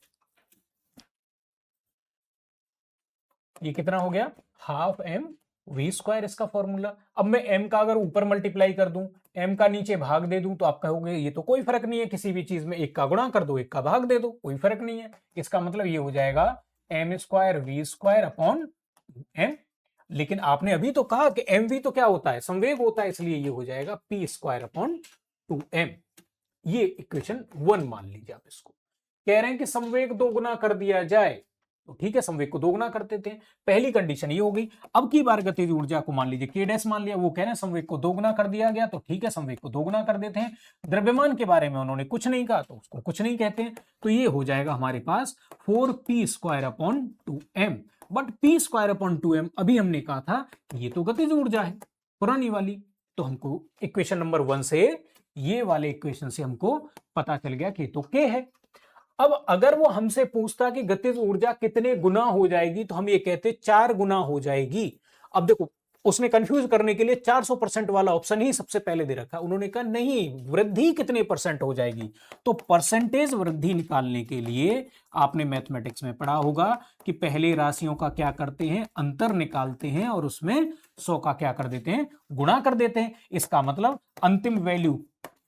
A: ये कितना हो गया, हाफ एम वी स्क्वायर इसका फॉर्मूला। अब मैं m का अगर ऊपर मल्टीप्लाई कर दूं, m का नीचे भाग दे दूं, तो आप कहोगे ये तो कोई फर्क नहीं है, किसी भी चीज में एक का गुणा कर दो एक का भाग दे दो, कोई फर्क नहीं है। इसका मतलब ये हो जाएगा m square V square upon m। लेकिन आपने अभी तो कहा कि एम वी तो क्या होता है, संवेग होता है, इसलिए ये हो जाएगा पी स्क्वायर अपॉन 2m। ये इक्वेशन 1 मान लीजिए। आप इसको कह रहे हैं कि संवेग दोगुना कर दिया जाए, तो ठीक है संवेग को दोगुना कर देते हैं। पहली कंडीशन ये हो गई। अब की बार गतिज ऊर्जा को मान लीजिए के डैश मान लिया, वो कह रहे हैं संवेग को दोगुना कर दिया गया, तो ठीक है संवेग को दोगुना कर देते हैं। द्रव्यमान के बारे में उन्होंने कुछ नहीं कहा, तो उसको कुछ नहीं कहते हैं। तो ये हो जाएगा हमारे पास 4p square upon 2m। But p square upon 2m अभी हमने कहा था ये तो गतिज ऊर्जा है पुरानी वाली, तो हमको इक्वेशन नंबर 1 से, ये वाले इक्वेशन से हमको पता चल गया कि तो के है। अब अगर वो हमसे पूछता कि गतिज ऊर्जा कितने गुना हो जाएगी, तो हम ये कहते 4 गुना हो जाएगी। अब देखो उसने कंफ्यूज करने के लिए 400% वाला ऑप्शन ही सबसे पहले दे रखा। उन्होंने कहा नहीं वृद्धि कितने परसेंट हो जाएगी, तो परसेंटेज वृद्धि निकालने के लिए आपने मैथमेटिक्स में पढ़ा होगा कि पहले राशियों का क्या करते हैं, अंतर निकालते हैं और उसमें 100 का क्या कर देते हैं, गुणा कर देते हैं। इसका मतलब अंतिम वैल्यू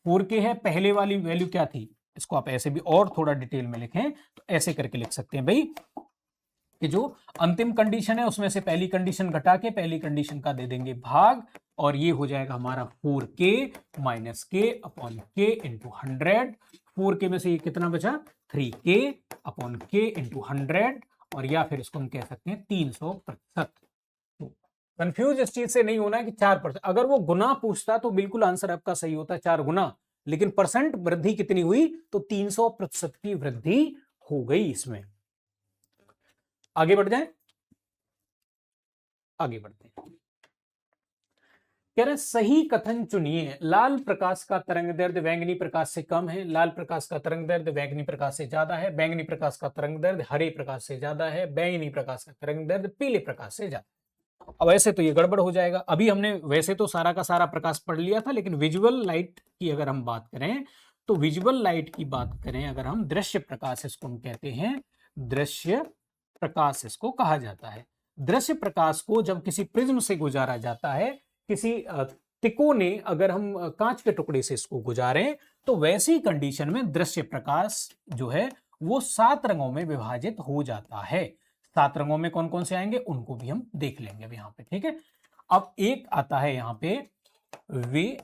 A: 4k है, पहले वाली वैल्यू क्या थी, इसको आप ऐसे भी और थोड़ा डिटेल में लिखें तो ऐसे करके लिख सकते हैं भाई कि जो अंतिम कंडीशन है उसमें से पहली कंडीशन घटा के पहली कंडीशन का दे देंगे भाग, और ये हो जाएगा हमारा 4k माइनस के अपॉन के इंटू 100। 4k में से ये कितना बचा, 3k अपॉन के इंटू 100, और या फिर इसको हम कह सकते हैं 300%। कंफ्यूज इस चीज से नहीं होना है कि 4%। अगर वो गुना पूछता तो बिल्कुल आंसर आपका सही होता, 4 गुना, लेकिन परसेंट वृद्धि कितनी हुई, तो 300% की वृद्धि हो गई इसमें। आगे बढ़ जाए, आगे बढ़ते हैं। कह रहे सही कथन चुनिए, लाल प्रकाश का तरंग दैर्ध्य बैंगनी प्रकाश से कम है, लाल प्रकाश का तरंग दैर्ध्य बैंगनी प्रकाश से ज्यादा है, बैंगनी प्रकाश का तरंग दैर्ध्य हरे प्रकाश से ज्यादा है, बैंगनी प्रकाश का तरंग दैर्ध्य पीले प्रकाश से ज्यादा। अब ऐसे तो ये गड़बड़ हो जाएगा। अभी हमने वैसे तो सारा का सारा प्रकाश पढ़ लिया था, लेकिन विजुअल लाइट की अगर हम बात करें, तो विजुअल लाइट की बात करें अगर हम, दृश्य प्रकाश इसको हम कहते हैं, दृश्य प्रकाश इसको कहा जाता है। दृश्य प्रकाश को जब किसी प्रिज्म से गुजारा जाता है, किसी तिकोने अगर हम कांच के टुकड़े से इसको गुजारें, तो वैसी कंडीशन में दृश्य प्रकाश जो है वो 7 रंगों में विभाजित हो जाता है। 7 रंगों में कौन कौन से आएंगे उनको भी हम देख लेंगे अब यहाँ पे, ठीक है। अब एक आता है यहाँ पे विविग्योर।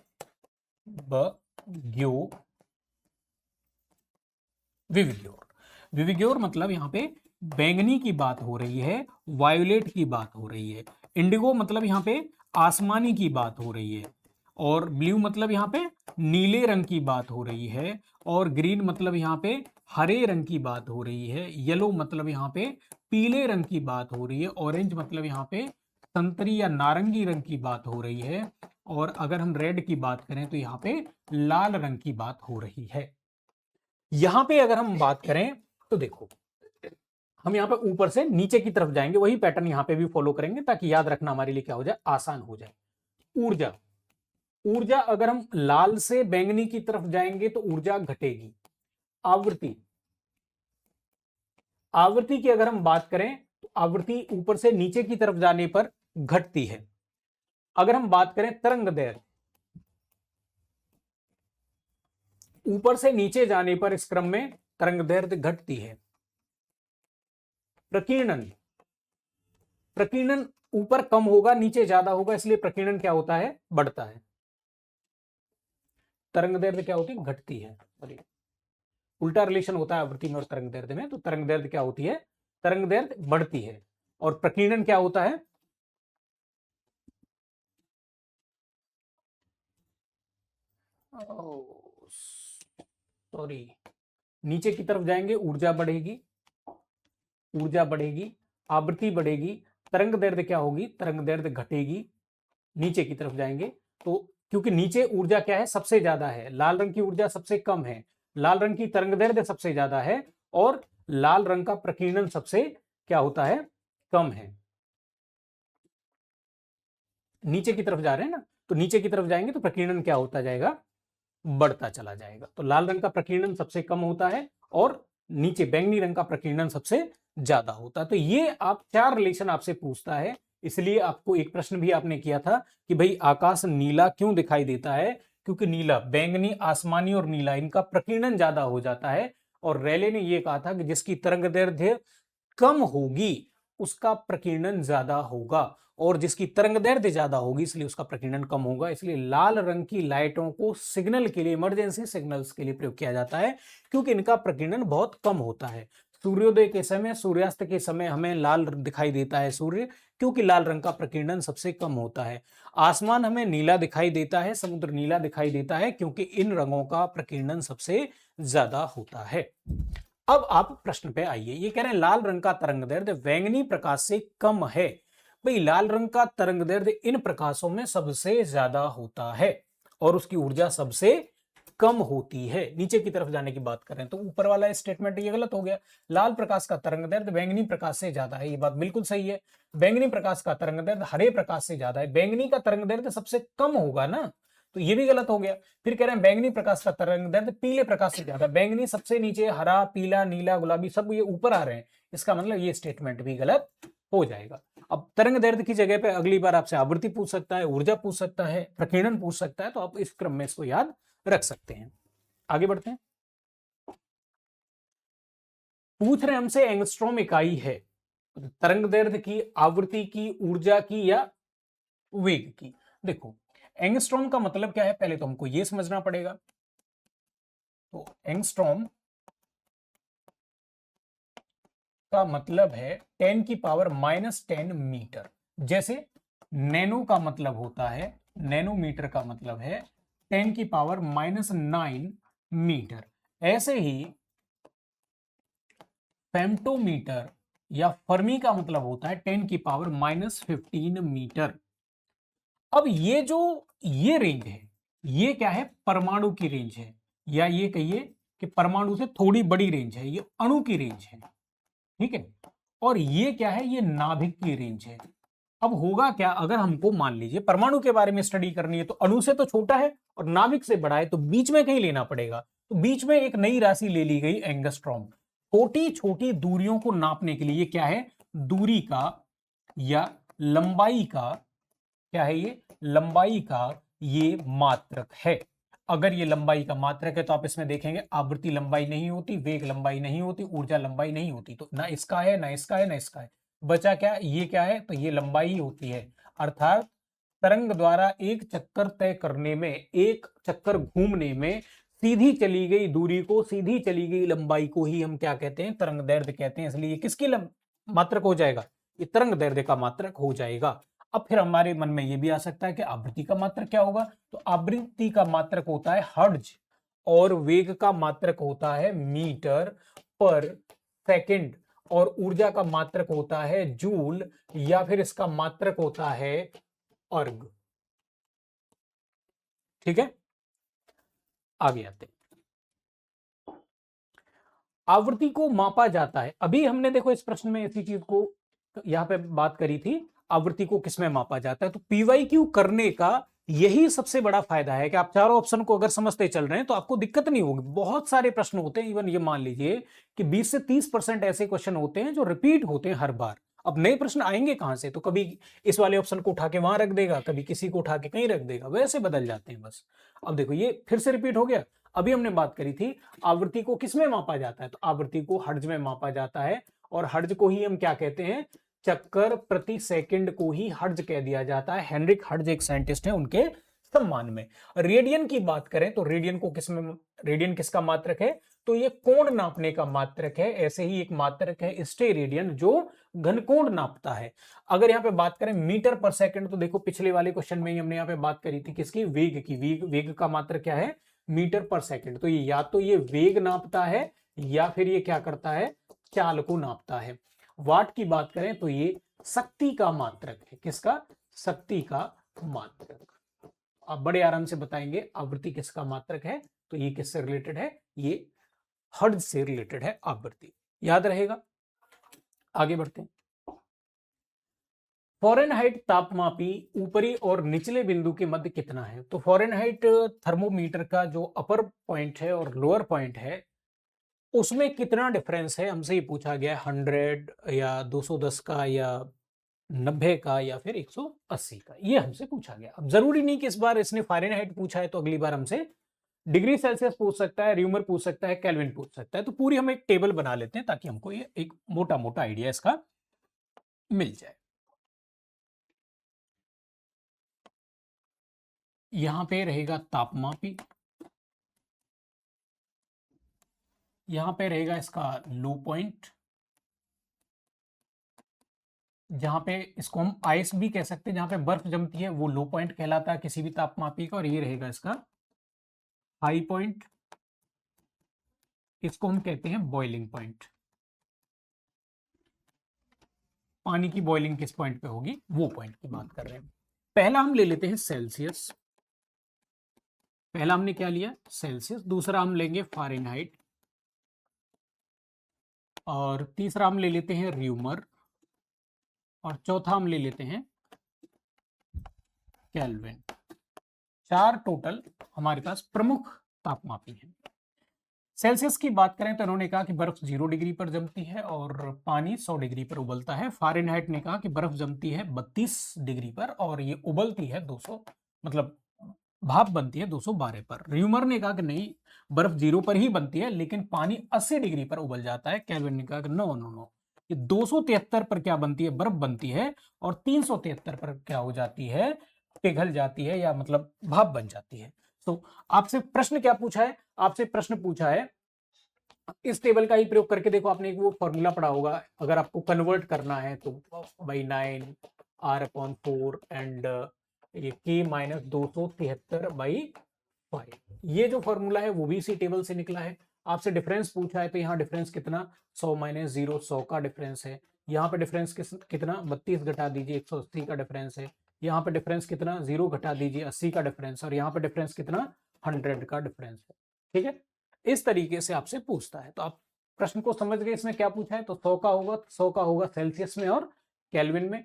A: विविग्योर मतलब यहाँ पे बैंगनी की बात हो रही है, वायोलेट की बात हो रही है। इंडिगो मतलब यहाँ पे आसमानी की बात हो रही है, और ब्लू मतलब यहाँ पे नीले रंग की बात हो रही है, और ग्रीन मतलब यहाँ पे हरे रंग की बात हो रही है, येलो मतलब यहाँ पे पीले रंग की बात हो रही है, ऑरेंज मतलब यहाँ पे संतरी या नारंगी रंग की बात हो रही है, और अगर हम रेड की बात करें तो यहाँ पे लाल रंग की बात हो रही है। यहां पे अगर हम बात करें तो देखो हम यहां पे ऊपर से नीचे की तरफ जाएंगे, वही पैटर्न यहां पे भी फॉलो करेंगे ताकि याद रखना हमारे लिए क्या हो जाए, आसान हो जाए। ऊर्जा, ऊर्जा अगर हम लाल से बैंगनी की तरफ जाएंगे तो ऊर्जा घटेगी। आवृत्ति, आवृत्ति की अगर हम बात करें तो आवृत्ति ऊपर से नीचे की तरफ जाने पर घटती है। अगर हम बात करें तरंग दैर्ध्य, ऊपर से नीचे जाने पर इस क्रम में तरंग दैर्ध्य घटती है। प्रकीर्णन, प्रकीर्णन ऊपर कम होगा नीचे ज्यादा होगा, इसलिए प्रकीर्णन क्या होता है, बढ़ता है। तरंग दैर्ध्य क्या होती है, घटती है। सॉरी, उल्टा रिलेशन होता है आवृत्ति में और तरंग दैर्ध्य में। तो तरंग दैर्ध्य क्या होती है, तरंग दैर्ध्य बढ़ती है, और प्रकीर्णन क्या होता है, सॉरी, नीचे की तरफ जाएंगे ऊर्जा बढ़ेगी, ऊर्जा बढ़ेगी, आवृत्ति बढ़ेगी, तरंग दैर्ध्य क्या होगी, तरंग दैर्ध्य घटेगी। नीचे की तरफ जाएंगे तो क्योंकि नीचे ऊर्जा क्या है, सबसे ज्यादा है, लाल रंग की ऊर्जा सबसे कम है, लाल रंग की तरंग दैर्ध्य सबसे ज्यादा है, और लाल रंग का प्रकीर्णन सबसे क्या होता है, कम है। नीचे की तरफ जा रहे हैं ना, तो नीचे की तरफ जाएंगे तो प्रकीर्णन क्या होता जाएगा, बढ़ता चला जाएगा। तो लाल रंग का प्रकीर्णन सबसे कम होता है और नीचे बैंगनी रंग का प्रकीर्णन सबसे ज्यादा होता है। तो ये आप चार रिलेशन आपसे पूछता है, इसलिए आपको एक प्रश्न भी आपने किया था कि भाई आकाश नीला क्यों दिखाई देता है, क्योंकि नीला, बैंगनी, आसमानी और नीला, इनका प्रकीर्णन ज्यादा हो जाता है। और रेले ने यह कहा था कि जिसकी तरंग दैर्ध्य कम होगी उसका प्रकीर्णन ज्यादा होगा, और जिसकी तरंग दैर्ध्य ज्यादा होगी इसलिए उसका प्रकीर्णन कम होगा। इसलिए लाल रंग की लाइटों को सिग्नल के लिए, इमरजेंसी सिग्नल्स के लिए प्रयोग किया जाता है, क्योंकि इनका प्रकीर्णन बहुत कम होता है। सूर्योदय के समय, सूर्यास्त के समय हमें लाल दिखाई देता है सूर्य, क्योंकि लाल रंग का प्रकीर्णन सबसे कम होता है। आसमान हमें नीला दिखाई देता है, समुद्र नीला दिखाई देता है, क्योंकि इन रंगों का प्रकीर्णन सबसे ज्यादा होता है। अब आप प्रश्न पे आइए, ये कह रहे हैं लाल रंग का तरंग दैर्ध्य बैंगनी प्रकाश से कम है। भाई लाल रंग का तरंग दैर्ध्य इन प्रकाशों में सबसे ज्यादा होता है और उसकी ऊर्जा सबसे कम होती है। नीचे की तरफ जाने की बात करें तो ऊपर वाला स्टेटमेंट ये गलत हो गया। लाल प्रकाश का तरंग दैर्ध्य बैंगनी प्रकाश से ज्यादा है, ये बात बिल्कुल सही है। बैंगनी प्रकाश का तरंग दैर्ध्य हरे प्रकाश से ज्यादा है, बैंगनी का तरंग दैर्ध्य सबसे कम होगा ना, तो ये भी गलत हो गया। फिर कह रहे हैं बैंगनी प्रकाश का तरंग दैर्ध्य पीले प्रकाश से ज्यादा, बैंगनी सबसे नीचे, हरा, पीला, नीला, गुलाबी सब ये ऊपर आ रहे हैं, इसका मतलब ये स्टेटमेंट भी गलत हो जाएगा। अब तरंग दैर्ध्य की जगह पे अगली बार आपसे आवृत्ति पूछ सकता है, ऊर्जा पूछ सकता है, प्रकीर्णन पूछ सकता है, तो आप इस क्रम में इसको याद रख सकते हैं। आगे बढ़ते हैं। पूछ रहे हमसे एंगस्ट्रॉम इकाई है तरंग दैर्ध्य की, आवृत्ति की, ऊर्जा की या वेग की। देखो एंगस्ट्रॉम का मतलब क्या है, पहले तो हमको यह समझना पड़ेगा। तो एंगस्ट्रॉम का मतलब है 10 की पावर -10 मीटर। जैसे नैनो का मतलब होता है, नैनोमीटर का मतलब है 10 की पावर -9 मीटर। ऐसे ही फेम्टोमीटर या फर्मी का मतलब होता है 10 की पावर -15 मीटर। अब ये रेंज है, ये क्या है, परमाणु की रेंज है, या ये कहिए कि परमाणु से थोड़ी बड़ी रेंज है, ये अणु की रेंज है, ठीक है। और ये क्या है, ये नाभिक की रेंज है। अब होगा क्या, अगर हमको मान लीजिए परमाणु के बारे में स्टडी करनी है, तो अणु से तो छोटा है और नाभिक से बड़ा है, तो बीच में कहीं लेना पड़ेगा। तो बीच में एक नई राशि ले ली गई, एंगस्ट्रॉम। छोटी छोटी दूरियों को नापने के लिए क्या है, दूरी का या लंबाई का, क्या है ये, लंबाई का ये मात्रक है। अगर ये लंबाई का मात्रक है तो आप इसमें देखेंगे आवृत्ति लंबाई नहीं होती, वेग लंबाई नहीं होती, ऊर्जा लंबाई नहीं होती, तो ना इसका है ना इसका है ना इसका है, बचा क्या, ये क्या है, तो ये लंबाई ही होती है। अर्थात तरंग द्वारा एक चक्कर तय करने में, एक चक्कर घूमने में सीधी चली गई दूरी को, सीधी चली गई लंबाई को ही हम क्या कहते हैं, तरंग दैर्ध्य कहते हैं। इसलिए किसकी मात्रक हो जाएगा, ये तरंग दैर्ध्य का मात्रक हो जाएगा। अब फिर हमारे मन में यह भी आ सकता है कि आवृत्ति का मात्रक क्या होगा, तो आवृत्ति का मात्रक होता है हर्ट्ज और वेग का मात्रक होता है मीटर पर सेकंड, और ऊर्जा का मात्रक होता है जूल, या फिर इसका मात्रक होता है अर्ग। ठीक है, आगे आते हैं। आवृत्ति को मापा जाता है, अभी हमने देखो इस प्रश्न में इसी चीज को यहां पे बात करी थी, आवृत्ति को किसमें मापा जाता है। तो पीवाईक्यू करने का यही सबसे बड़ा फायदा है कि आप चारों ऑप्शन को अगर समझते चल रहे हैं तो आपको दिक्कत नहीं होगी। बहुत सारे प्रश्न होते हैं, इवन ये मान लीजिए कि 20 से 30% ऐसे क्वेश्चन होते हैं जो रिपीट होते हैं हर बार। अब नए प्रश्न आएंगे कहां से, तो कभी इस वाले ऑप्शन को उठा के वहां रख देगा, कभी किसी को उठा के कहीं रख देगा, वैसे बदल जाते हैं बस। अब देखो ये फिर से रिपीट हो गया। अभी हमने बात करी थी आवृत्ति को किसमें मापा जाता है, तो आवृत्ति को हर्ट्ज में मापा जाता है, और हर्ज को ही हम क्या कहते हैं, चक्कर प्रति सेकंड को ही हर्ज कह दिया जाता है। हेनरिक हर्ज एक साइंटिस्ट है, उनके सम्मान में। रेडियन की बात करें तो रेडियन को किसमें, रेडियन किसका मात्रक है, तो ये कोण नापने का मात्रक है। ऐसे ही एक मात्रक है स्टेरेडियन जो घनकोण नापता है। अगर यहाँ पे बात करें मीटर पर सेकंड, तो देखो पिछले वाले क्वेश्चन में ही हमने यहाँ पे बात करी थी किसकी, वेग की। वेग का मात्रक क्या है, मीटर पर सेकंड। तो ये या तो ये वेग नापता है या फिर ये क्या करता है, चाल को नापता है। वाट की बात करें तो ये शक्ति का मात्रक है। किसका, शक्ति का मात्रक। आप बड़े आराम से बताएंगे आवृत्ति किसका मात्रक है, तो ये किससे रिलेटेड है, ये हर्ट्ज से रिलेटेड है आवृत्ति, याद रहेगा। आगे बढ़ते हैं। फ़ारेनहाइट तापमापी ऊपरी और निचले बिंदु के मध्य कितना है, तो फ़ारेनहाइट थर्मोमीटर का जो अपर पॉइंट है और लोअर पॉइंट है उसमें कितना डिफरेंस है, हमसे ये पूछा गया। 100 या 210 का या 90 का या फिर 180 का, ये हमसे पूछा गया। अब जरूरी नहीं कि इस बार इसने फ़ारेनहाइट पूछा है तो अगली बार हमसे डिग्री सेल्सियस पूछ सकता है, र्यूमर पूछ सकता है, केल्विन पूछ सकता है। तो पूरी हम एक टेबल बना लेते हैं ताकि हमको ये एक मोटा मोटा आइडिया इसका मिल जाए। यहां पे रहेगा तापमापी, यहां पे रहेगा इसका लो पॉइंट, जहां पे इसको हम आइस भी कह सकते हैं, जहां पे बर्फ जमती है वो लो पॉइंट कहलाता है किसी भी तापमापी का। और ये रहेगा इसका हाई पॉइंट, इसको हम कहते हैं बॉइलिंग पॉइंट। पानी की बॉइलिंग किस पॉइंट पे होगी, वो पॉइंट की बात कर रहे हैं। पहला हम ले लेते हैं सेल्सियस, पहला हमने क्या लिया, सेल्सियस। दूसरा हम लेंगे फ़ारेनहाइट, और तीसरा हम ले लेते हैं र्यूमर, और चौथा हम ले लेते हैं केल्विन। 4 टोटल हमारे पास प्रमुख तापमापी हैं। सेल्सियस की बात करें तो इन्होंने कहा कि बर्फ 0 डिग्री पर जमती है और पानी 100 डिग्री पर उबलता है। फ़ारेनहाइट ने कहा कि बर्फ जमती है 32 डिग्री पर और ये उबलती है 200, मतलब भाप बनती है 212 पर। र्यूमर ने कहा कि नहीं, बर्फ 0 पर ही बनती है लेकिन पानी 80 डिग्री पर उबल जाता है। केल्विन ने कहा कि नो नो नो, ये 273 पर क्या बनती है, बर्फ बनती है, और 373 पर क्या हो जाती है, पिघल जाती है, या मतलब भाप बन जाती है। तो आपसे प्रश्न क्या पूछा है, आपसे प्रश्न पूछा है, इस टेबल का ही प्रयोग करके देखो। आपने एक वो फॉर्मूला पढ़ा होगा, अगर आपको कन्वर्ट करना है तो बाई 9 r/4 एंड ये k माइनस 273/5, ये जो फॉर्मूला है वो भी इसी टेबल से निकला है। आपसे डिफरेंस पूछा है तो यहाँ डिफरेंस कितना, 100 माइनस 0 100 का डिफरेंस है। यहाँ पे डिफरेंस कितना, 32 घटा दीजिए 180 का डिफरेंस है। यहाँ पे डिफरेंस कितना, 0 घटा दीजिए 80 का डिफरेंस, और यहाँ पे डिफरेंस कितना, 100 का डिफरेंस है। ठीक है, इस तरीके से आपसे पूछता है। तो आप प्रश्न को समझ गए इसमें क्या पूछा है, तो 100 का होगा, 100 का होगा सेल्सियस में और केल्विन में।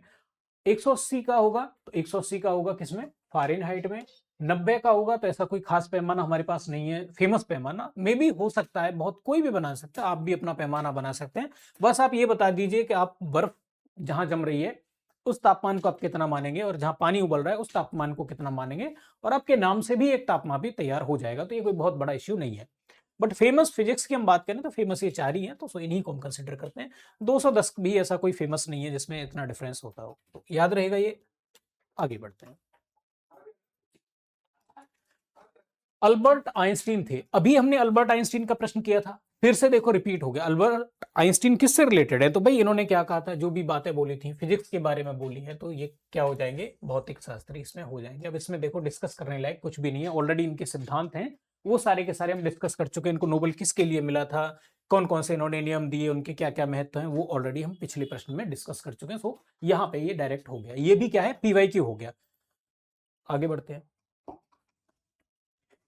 A: 180 का होगा तो 180 का होगा किसमें, फ़ारेनहाइट में। 90 का होगा तो ऐसा कोई खास पैमाना हमारे पास नहीं है, फेमस पैमाना मे भी हो सकता है, बहुत कोई भी बना सकता है, आप भी अपना पैमाना बना सकते हैं। बस आप ये बता दीजिए कि आप बर्फ जहां जम रही है उस तापमान को आप कितना मानेंगे, और जहां पानी उबल रहा है उस तापमान को कितना मानेंगे, और आपके नाम से भी एक तापमान भी तैयार हो जाएगा। तो ये कोई बहुत बड़ा इश्यू नहीं है। बट फेमस फिजिक्स की हम बात करें तो फेमस ये 4 ही हैं, तो इन्हीं को हम कंसिडर करते हैं। 210 भी ऐसा कोई फेमस नहीं है जिसमें इतना डिफरेंस होता हो, तो याद रहेगा ये। आगे बढ़ते हैं। अल्बर्ट आइंस्टीन थे, अभी हमने अल्बर्ट आइंस्टीन का प्रश्न किया था, फिर से देखो रिपीट हो गया। अल्बर्ट आइंस्टीन किससे रिलेटेड है, तो भाई इन्होंने क्या कहा था, जो भी बातें बोली थी फिजिक्स के बारे में बोली है, तो ये क्या हो जाएंगे, भौतिक शास्त्री इसमें हो जाएंगे। अब इसमें देखो डिस्कस करने लायक कुछ भी नहीं है, ऑलरेडी इनके सिद्धांत हैं, वो सारे के सारे हम डिस्कस कर चुके हैं। इनको नोबेल किसके लिए मिला था, कौन कौन से इन्होंने नियम दिए, उनके क्या क्या महत्व हैं, वो ऑलरेडी हम पिछले प्रश्न में डिस्कस कर चुके हैं। सो यहाँ पे ये डायरेक्ट हो गया, ये भी क्या है, पीवाईक्यू हो गया। आगे बढ़ते हैं।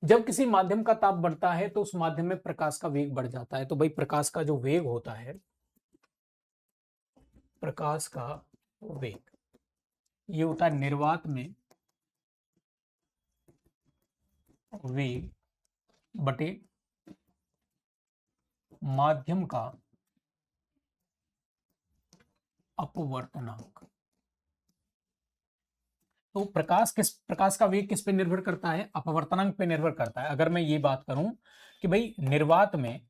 A: जब किसी माध्यम का ताप बढ़ता है तो उस माध्यम में प्रकाश का वेग बढ़ जाता है। तो भाई प्रकाश का जो वेग होता है, प्रकाश का वेग, ये होता है निर्वात में वेग बटे माध्यम का अपवर्तनांक। तो प्रकाश का वेग किस पे निर्भर करता है, अपवर्तनांक पे निर्भर करता है। अगर मैं ये बात करूं कि भाई निर्वात में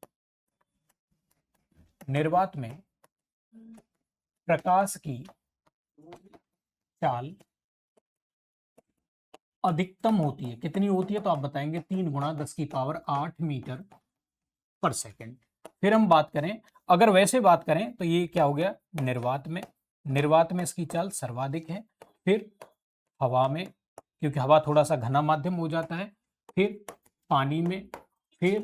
A: प्रकाश की चाल अधिकतम होती है, कितनी होती है? तो आप बताएंगे 3 × 10⁸ मीटर पर सेकंड। फिर हम बात करें, अगर वैसे बात करें तो ये क्या हो गया? निर्वात में, निर्वात में इसकी चाल सर्वाधिक है। फिर हवा में, क्योंकि हवा थोड़ा सा घना माध्यम हो जाता है। फिर पानी में, फिर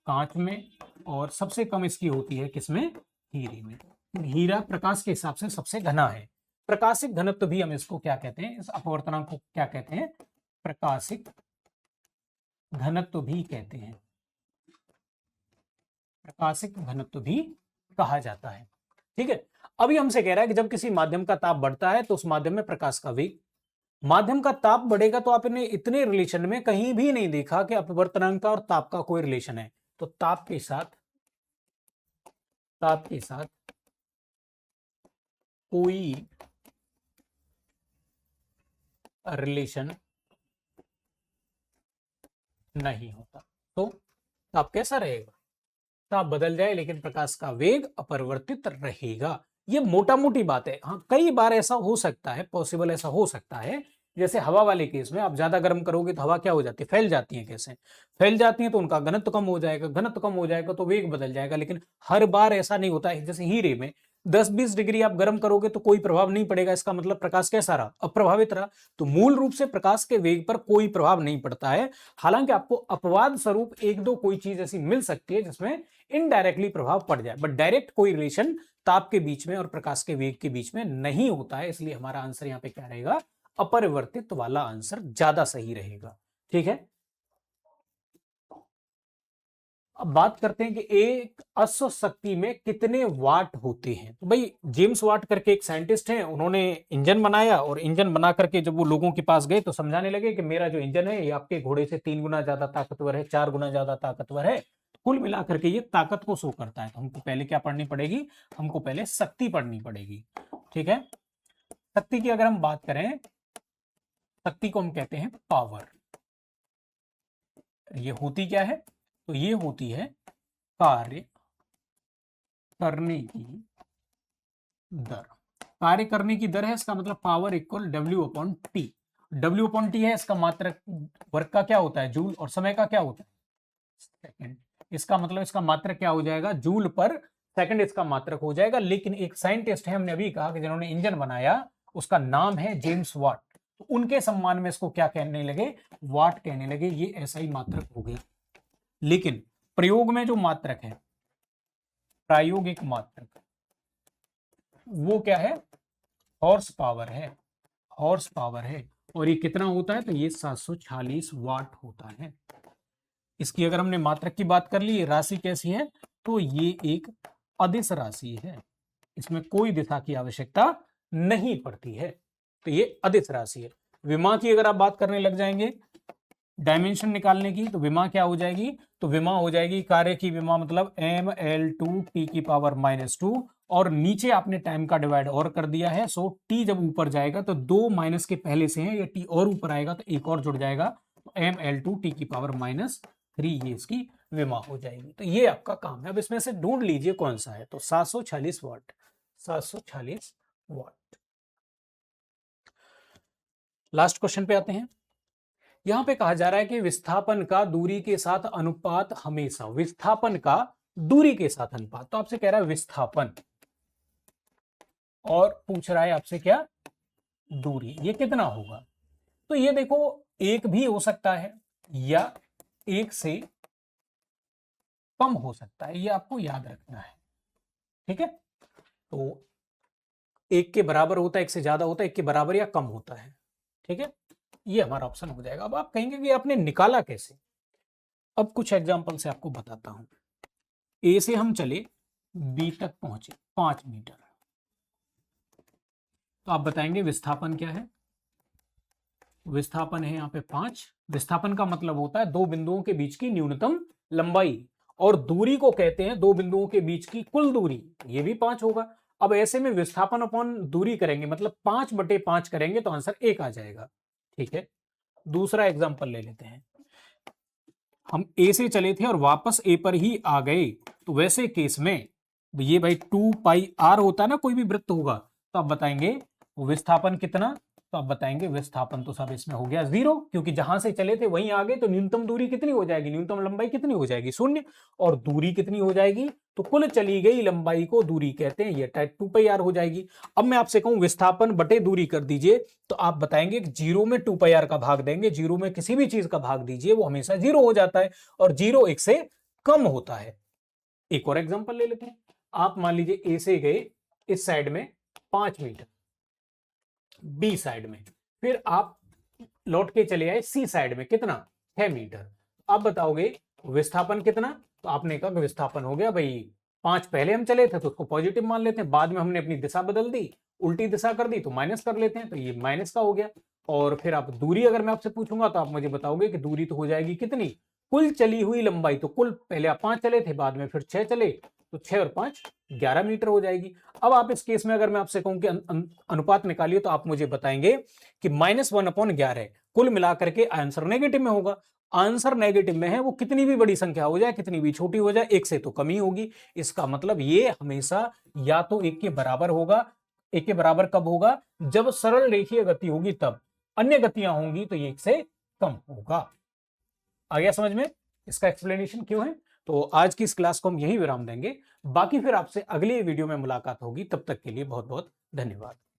A: कांच में, और सबसे कम इसकी होती है किसमें? हीरे में। हीरा प्रकाश के हिसाब से सबसे घना है। प्रकाशिक घनत्व भी हम इसको क्या कहते हैं? इस अपवर्तनांक को क्या कहते हैं? प्रकाशिक घनत्व भी कहते हैं, प्रकाशिक घनत्व भी कहा जाता है। ठीक है। अभी हमसे कह रहा है कि जब किसी माध्यम का ताप बढ़ता है तो उस माध्यम में प्रकाश का वेग, माध्यम का ताप बढ़ेगा तो आपने इतने रिलेशन में कहीं भी नहीं देखा कि अपवर्तनांक का और ताप का कोई रिलेशन है। तो ताप के साथ कोई रिलेशन नहीं होता। तो ताप कैसा रहेगा? ताप बदल जाए लेकिन प्रकाश का वेग अपरिवर्तित रहेगा। ये मोटा मोटी बात है। हाँ, कई बार ऐसा हो सकता है, पॉसिबल ऐसा हो सकता है, जैसे हवा वाले केस में आप ज्यादा गर्म करोगे तो हवा क्या हो जाती है? फैल जाती है। कैसे फैल जाती है? तो उनका घनत्व कम हो जाएगा, घनत्व कम हो जाएगा तो वेग बदल जाएगा। लेकिन हर बार ऐसा नहीं होता है। जैसे हीरे में 10-20 डिग्री आप गर्म करोगे तो कोई प्रभाव नहीं पड़ेगा, इसका मतलब प्रकाश कैसा रहा? अप्रभावित रहा। तो मूल रूप से प्रकाश के वेग पर कोई प्रभाव नहीं पड़ता है। हालांकि आपको अपवाद स्वरूप एक दो कोई चीज ऐसी मिल सकती है जिसमें इनडायरेक्टली प्रभाव पड़ जाए, बट डायरेक्ट कोई रिलेशन ताप के बीच में और प्रकाश के वेग के बीच में नहीं होता है। इसलिए हमारा आंसर यहां पे क्या रहेगा? अपरिवर्तित वाला आंसर ज्यादा सही रहेगा। ठीक है। अब बात करते हैं कि एक अश्व शक्ति में कितने वाट होते हैं। तो भाई जेम्स वाट करके एक साइंटिस्ट हैं, उन्होंने इंजन बनाया और इंजन बना करके जब वो लोगों के पास गए तो समझाने लगे कि मेरा जो इंजन है ये आपके घोड़े से 3 गुना ज्यादा ताकतवर है, 4 गुना ज्यादा ताकतवर है। कुल मिलाकर के ये ताकत को शो करता है। तो हमको पहले क्या पढ़नी पड़ेगी? हमको पहले शक्ति पढ़नी पड़ेगी। ठीक है। शक्ति की अगर हम बात करें, शक्ति को हम कहते हैं पावर। ये होती क्या है? तो ये होती है कार्य करने की दर। कार्य करने की दर है, इसका मतलब पावर इक्वल W/T। W/T है, इसका मात्रक वर्क का क्या होता है? जूल, और समय का क्या होता है? सेकंड। इसका मतलब इसका मात्रक क्या हो जाएगा? जूल पर सेकंड इसका मात्रक हो जाएगा। लेकिन एक साइंटिस्ट है, हमने अभी कहा कि जिन्होंने इंजन बनाया, उसका नाम है जेम्स वाट। तो उनके सम्मान में इसको क्या कहने लगे? वाट कहने लगे। ये ऐसा ही मात्रक हो गया। लेकिन प्रयोग में जो मात्रक है, प्रायोगिक मात्रक, वो क्या है? हॉर्स पावर है। हॉर्स पावर है। और ये कितना होता है? तो ये 746 वाट होता है। इसकी अगर हमने मात्रक की बात कर ली, राशि कैसी है? तो ये एक अदिश राशि है, इसमें कोई दिशा की आवश्यकता नहीं पड़ती है। तो ये अदिश राशि है। विमा की अगर आप बात करने लग जाएंगे डायमेंशन निकालने की, तो विमा क्या हो जाएगी? तो विमा हो जाएगी कार्य की विमा, मतलब mL2T⁻²। और नीचे आपने टाइम का डिवाइड और कर दिया है। सो टी जब ऊपर जाएगा तो 2 माइनस के पहले से है, ये टी और ऊपर आएगा तो एक और जुड़ जाएगा, तो mL2T⁻³ ये इसकी विमा हो जाएगी। तो ये आपका काम है। अब इसमें से ढूंढ लीजिए कौन सा है। तो 746 वाट, 746 वाट। लास्ट क्वेश्चन पे आते हैं। यहां पे कहा जा रहा है कि विस्थापन का दूरी के साथ अनुपात हमेशा, विस्थापन का दूरी के साथ अनुपात। तो आपसे कह रहा है विस्थापन, और पूछ रहा है आपसे क्या? दूरी। ये कितना होगा? तो ये देखो, एक भी हो सकता है या एक से कम हो सकता है, ये आपको याद रखना है। ठीक है। तो एक के बराबर होता है, एक से ज्यादा होता है, एक के बराबर या कम होता है। ठीक है। ये हमारा ऑप्शन हो जाएगा। अब आप कहेंगे कि आपने निकाला कैसे? अब कुछ एग्जांपल से आपको बताता हूं। ए से हम चले, बी तक पहुंचे 5 मीटर। तो आप बताएंगे विस्थापन क्या है? विस्थापन है यहाँ पे 5। विस्थापन का मतलब होता है दो बिंदुओं के बीच की न्यूनतम लंबाई, और दूरी को कहते हैं दो बिंदुओं के बीच की कुल दूरी। ये भी 5 होगा। अब ऐसे में विस्थापन अपॉन दूरी करेंगे, मतलब 5/5 करेंगे तो आंसर 1 आ जाएगा। ठीक है। दूसरा एग्जांपल ले लेते हैं। हम ए से चले थे और वापस ए पर ही आ गए, तो वैसे केस में ये भाई 2 पाई r होता है ना, कोई भी वृत्त होगा, तो आप बताएंगे विस्थापन कितना, तो आप बताएंगे विस्थापन तो सब इसमें हो गया 0, क्योंकि जहां से चले थे वहीं आ गए, तो न्यूनतम दूरी कितनी हो जाएगी, न्यूनतम लंबाई कितनी हो जाएगी, 0, और दूरी कितनी हो जाएगी, तो कुल चली गई लंबाई को दूरी कहते हैं, ये 2 पाई r हो जाएगी। अब मैं आपसे कहूं विस्थापन बटे दूरी कर दीजिए, तो आप बताएंगे कि 0 में 2 पाई r का भाग देंगे, 0 में किसी भी चीज का भाग दीजिए वो हमेशा 0 हो जाता है, और 0 1 से कम होता है। एक और एग्जांपल ले लेते हैं। आप मान लीजिए ए से गए इस साइड में 5 मीटर, बी साइड में, फिर आप लौट के चले आए सी साइड में, कितना, 6 मीटर। अब बताओगे विस्थापन कितना, तो आपने कहा कि विस्थापन हो गया भाई 5, पहले हम चले थे तो उसको पॉजिटिव मान लेते हैं, बाद में हमने अपनी दिशा बदल दी, उल्टी दिशा कर दी तो माइनस कर लेते हैं, तो ये माइनस का हो गया। और फिर आप दूरी अगर मैं आपसे पूछूंगा तो आप मुझे बताओगे कि दूरी तो हो जाएगी कितनी, कुल चली हुई लंबाई, तो कुल पहले आप 5 चले थे, बाद में फिर 6 चले, तो 6 और 5 11 मीटर हो जाएगी। अब आप इस केस में अगर मैं आपसे कहूं कि अनुपात निकालिए, तो आप मुझे बताएंगे कि -1/11, कुल मिलाकर के आंसर नेगेटिव में होगा। आंसर नेगेटिव में है, वो कितनी भी बड़ी संख्या हो जाए, कितनी भी छोटी हो जाए, 1 से तो कम ही होगी। इसका मतलब ये हमेशा या तो 1 के बराबर होगा। 1 के बराबर कब होगा, जब सरल रेखीय गति होगी तब, अन्य गतियां होंगी तो ये 1 से कम होगा। आ गया समझ में इसका एक्सप्लेनेशन क्यों है। तो आज की इस क्लास को हम यही विराम देंगे, बाकी फिर आपसे अगली वीडियो में मुलाकात होगी, तब तक के लिए बहुत बहुत धन्यवाद।